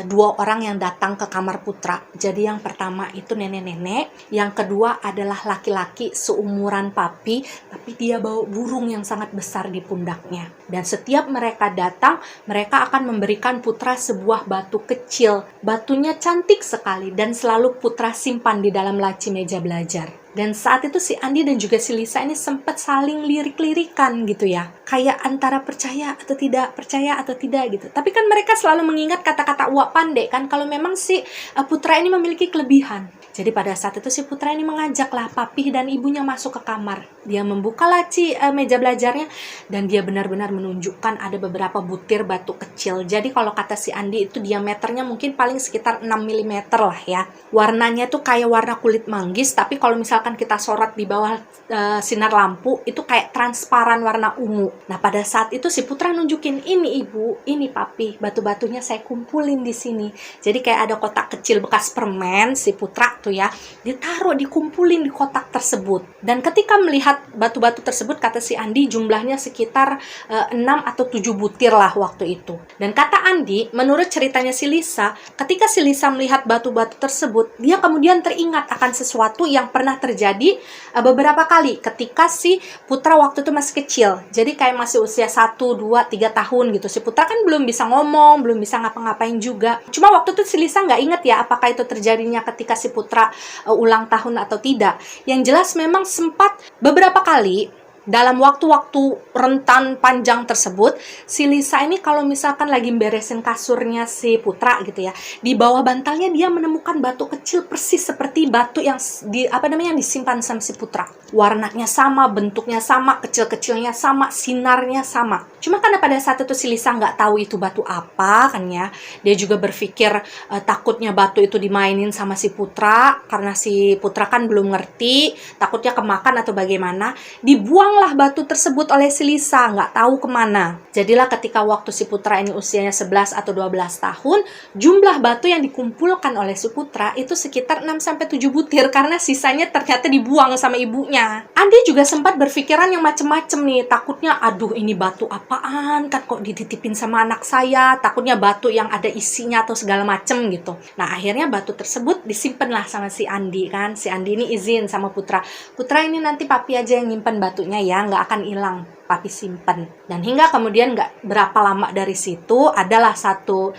S1: dua orang yang datang ke kamar putra. Jadi yang pertama itu nenek-nenek, yang kedua adalah laki-laki seumuran papi, tapi dia bawa burung yang sangat besar di pundaknya. Dan setiap mereka datang, mereka akan memberikan putra sebuah batu kecil. Batunya cantik sekali dan selalu putra simpan di dalam laci meja belajar. Dan saat itu si Andi dan juga si Lisa ini sempat saling lirik-lirikan gitu ya. Kayak antara percaya atau tidak gitu. Tapi kan mereka selalu mengingat kata-kata Wak Pande kan, kalau memang si putra ini memiliki kelebihan. Jadi pada saat itu si putra ini mengajaklah papi dan ibunya masuk ke kamar. Dia membuka laci meja belajarnya dan dia benar-benar menunjukkan ada beberapa butir batu kecil. Jadi kalau kata si Andi itu diameternya mungkin paling sekitar 6 mm lah ya. Warnanya tuh kayak warna kulit manggis, tapi kalau misalkan kita sorot di bawah sinar lampu itu kayak transparan warna ungu. Nah pada saat itu si putra nunjukin, "Ini ibu, ini papi, batu-batunya saya kumpulin di sini." Jadi kayak ada kotak kecil bekas permen, si putra tuh ya ditaruh, dikumpulin di kotak tersebut. Dan ketika melihat batu-batu tersebut, kata si Andi jumlahnya sekitar 6 atau 7 butir lah waktu itu. Dan kata Andi, menurut ceritanya si Lisa, ketika si Lisa melihat batu-batu tersebut, dia kemudian teringat akan sesuatu yang pernah terjadi beberapa kali ketika si putra waktu itu masih kecil. Jadi kayak masih usia 1, 2, 3 tahun gitu. Si putra kan belum bisa ngomong, belum bisa ngapa-ngapain juga. Cuma waktu itu si Lisa nggak inget ya apakah itu terjadinya ketika si putra ulang tahun atau tidak. Yang jelas memang sempat beberapa kali dalam waktu-waktu rentan panjang tersebut, si Lisa ini kalau misalkan lagi beresin kasurnya si putra gitu ya, di bawah bantalnya dia menemukan batu kecil persis seperti batu yang yang disimpan sama si putra. Warnanya sama, bentuknya sama, kecil-kecilnya sama, sinarnya sama. Cuma karena pada saat itu si Lisa nggak tahu itu batu apa kan ya, dia juga berpikir takutnya batu itu dimainin sama si putra, karena si putra kan belum ngerti, takutnya kemakan atau bagaimana, dibuang dibuanglah batu tersebut oleh si Lisa, nggak tahu kemana. Jadilah ketika waktu si Putra ini usianya 11 atau 12 tahun, jumlah batu yang dikumpulkan oleh si Putra itu sekitar 6-7 butir, karena sisanya ternyata dibuang sama ibunya. Andi juga sempat berpikiran yang macem-macem nih, takutnya aduh ini batu apaan, kan kok dititipin sama anak saya, takutnya batu yang ada isinya atau segala macem gitu. Nah akhirnya batu tersebut disimpanlah sama si Andi kan. Si Andi ini izin sama Putra, Putra ini nanti papi aja yang nyimpen batunya ya, nggak akan hilang, papi simpen. Dan hingga kemudian nggak berapa lama dari situ adalah satu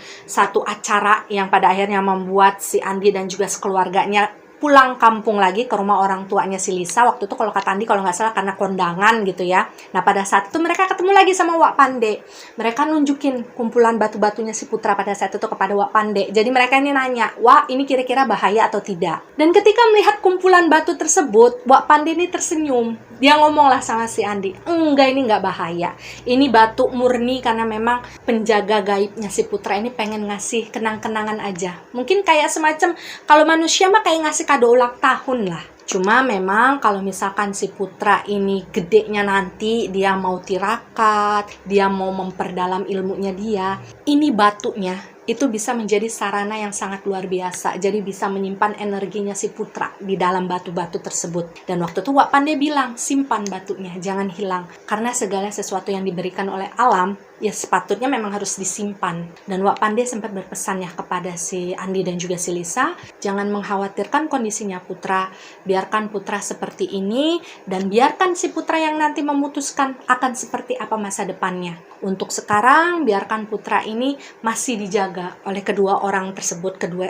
S1: acara yang pada akhirnya membuat si Andi dan juga sekeluarganya pulang kampung lagi ke rumah orang tuanya si Lisa. Waktu itu kalau kata Andi, kalau nggak salah karena kondangan gitu ya. Nah pada saat itu mereka ketemu lagi sama Wak Pande. Mereka nunjukin kumpulan batu-batunya si Putra pada saat itu kepada Wak Pande. Jadi mereka ini nanya, Wak ini kira-kira bahaya atau tidak? Dan ketika melihat kumpulan batu tersebut, Wak Pande ini tersenyum. Dia ngomonglah sama si Andi, enggak, ini nggak bahaya. Ini batu murni karena memang penjaga gaibnya si Putra ini pengen ngasih kenang-kenangan aja. Mungkin kayak semacam, kalau manusia mah kayak ngasih kado ulang tahun lah. Cuma memang kalau misalkan si Putra ini gedenya nanti, dia mau tirakat, dia mau memperdalam ilmunya dia, ini batunya itu bisa menjadi sarana yang sangat luar biasa. Jadi bisa menyimpan energinya si Putra di dalam batu-batu tersebut. Dan waktu itu Wak Pande bilang, simpan batunya, jangan hilang. Karena segala sesuatu yang diberikan oleh alam, ya sepatutnya memang harus disimpan. Dan Wak Pande sempat berpesan ya kepada si Andi dan juga si Lisa, jangan mengkhawatirkan kondisinya Putra, biarkan Putra seperti ini, dan biarkan si Putra yang nanti memutuskan akan seperti apa masa depannya. Untuk sekarang, biarkan Putra ini masih dijaga oleh kedua orang tersebut, kedua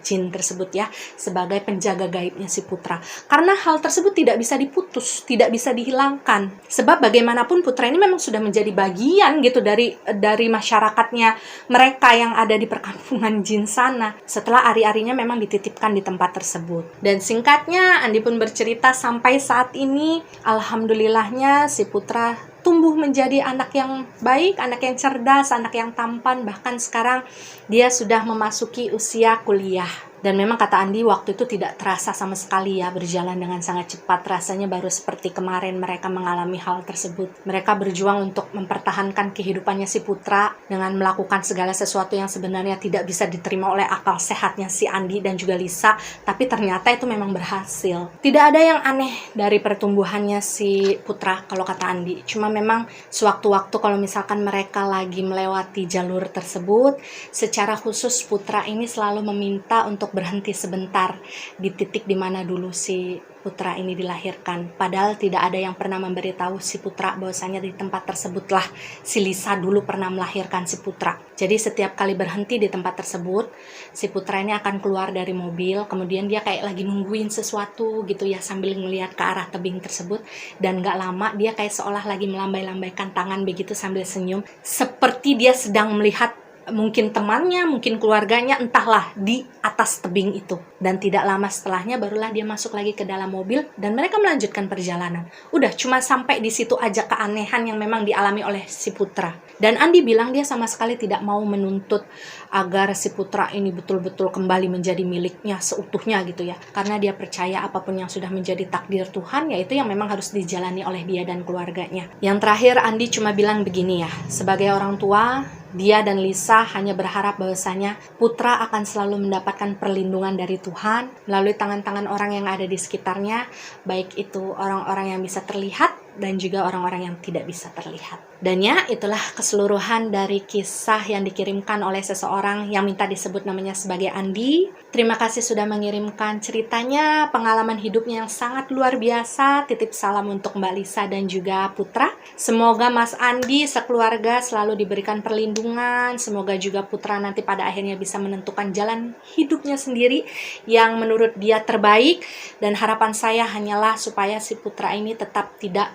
S1: jin tersebut ya, sebagai penjaga gaibnya si Putra. Karena hal tersebut tidak bisa diputus, tidak bisa dihilangkan. Sebab bagaimanapun Putra ini memang sudah menjadi bagian gitu dari masyarakatnya mereka yang ada di perkampungan jin sana. Setelah ari-arinya memang dititipkan di tempat tersebut. Dan singkatnya, Andi pun bercerita sampai saat ini, alhamdulillahnya si Putra tumbuh menjadi anak yang baik, anak yang cerdas, anak yang tampan. Bahkan sekarang dia sudah memasuki usia kuliah. Dan memang kata Andi, waktu itu tidak terasa sama sekali ya, berjalan dengan sangat cepat. Rasanya baru seperti kemarin mereka mengalami hal tersebut. Mereka berjuang untuk mempertahankan kehidupannya si Putra dengan melakukan segala sesuatu yang sebenarnya tidak bisa diterima oleh akal sehatnya si Andi dan juga Lisa. Tapi ternyata itu memang berhasil. Tidak ada yang aneh dari pertumbuhannya si Putra kalau kata Andi. Cuma memang sewaktu-waktu kalau misalkan mereka lagi melewati jalur tersebut, secara khusus Putra ini selalu meminta untuk berhenti sebentar di titik di mana dulu si Putra ini dilahirkan. Padahal tidak ada yang pernah memberitahu si Putra bahwasanya di tempat tersebutlah si Lisa dulu pernah melahirkan si Putra. Jadi setiap kali berhenti di tempat tersebut, si Putra ini akan keluar dari mobil, kemudian dia kayak lagi nungguin sesuatu gitu ya, sambil ngelihat ke arah tebing tersebut. Dan gak lama dia kayak seolah lagi melambai-lambaikan tangan begitu sambil senyum, seperti dia sedang melihat mungkin temannya, mungkin keluarganya, entahlah, di atas tebing itu. Dan tidak lama setelahnya barulah dia masuk lagi ke dalam mobil dan mereka melanjutkan perjalanan. Udah cuma sampai di situ aja keanehan yang memang dialami oleh si Putra. Dan Andi bilang dia sama sekali tidak mau menuntut agar si Putra ini betul-betul kembali menjadi miliknya seutuhnya gitu ya. Karena dia percaya apapun yang sudah menjadi takdir Tuhan, yaitu yang memang harus dijalani oleh dia dan keluarganya. Yang terakhir Andi cuma bilang begini ya, sebagai orang tua, dia dan Lisa hanya berharap bahwasanya Putra akan selalu mendapatkan perlindungan dari Tuhan melalui tangan-tangan orang yang ada di sekitarnya, baik itu orang-orang yang bisa terlihat dan juga orang-orang yang tidak bisa terlihat. Dan ya, itulah keseluruhan dari kisah yang dikirimkan oleh seseorang yang minta disebut namanya sebagai Andi. Terima kasih sudah mengirimkan ceritanya, pengalaman hidupnya yang sangat luar biasa. Titip salam untuk Mbak Lisa dan juga Putra. Semoga Mas Andi sekeluarga selalu diberikan perlindungan. Semoga juga Putra nanti pada akhirnya bisa menentukan jalan hidupnya sendiri yang menurut dia terbaik. Dan harapan saya hanyalah supaya si Putra ini tetap tidak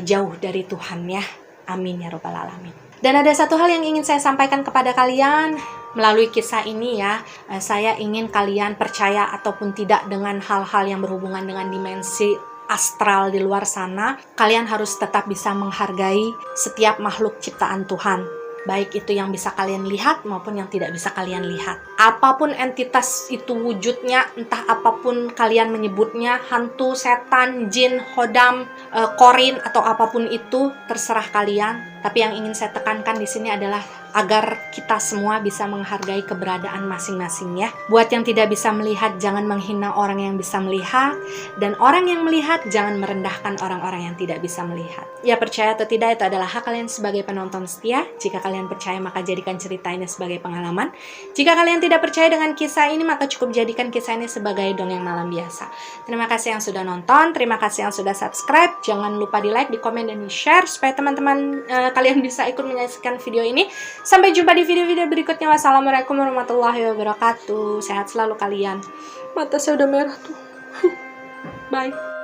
S1: jauh dari Tuhan ya. Amin ya robbal alamin. Dan ada satu hal yang ingin saya sampaikan kepada kalian melalui kisah ini ya. Saya ingin kalian percaya ataupun tidak dengan hal-hal yang berhubungan dengan dimensi astral di luar sana. Kalian harus tetap bisa menghargai setiap makhluk ciptaan Tuhan. baik itu yang bisa kalian lihat maupun yang tidak bisa kalian lihat. Apapun entitas itu wujudnya, entah apapun kalian menyebutnya, hantu, setan, jin, hodam, korin, atau apapun itu, terserah kalian. Tapi yang ingin saya tekankan di sini adalah agar kita semua bisa menghargai keberadaan masing-masing ya. Buat yang tidak bisa melihat, jangan menghina orang yang bisa melihat, dan orang yang melihat jangan merendahkan orang-orang yang tidak bisa melihat. Ya, percaya atau tidak, itu adalah hak kalian sebagai penonton setia. Jika kalian percaya, maka jadikan cerita ini sebagai pengalaman. Jika kalian tidak percaya dengan kisah ini, maka cukup jadikan kisah ini sebagai dongeng malam biasa. Terima kasih yang sudah nonton, terima kasih yang sudah subscribe. Jangan lupa di like, di komen, dan di share supaya teman-teman kalian bisa ikut menyaksikan video ini. Sampai jumpa di video-video berikutnya. Wassalamualaikum warahmatullahi wabarakatuh. Sehat selalu kalian. Mata saya udah merah tuh. Bye.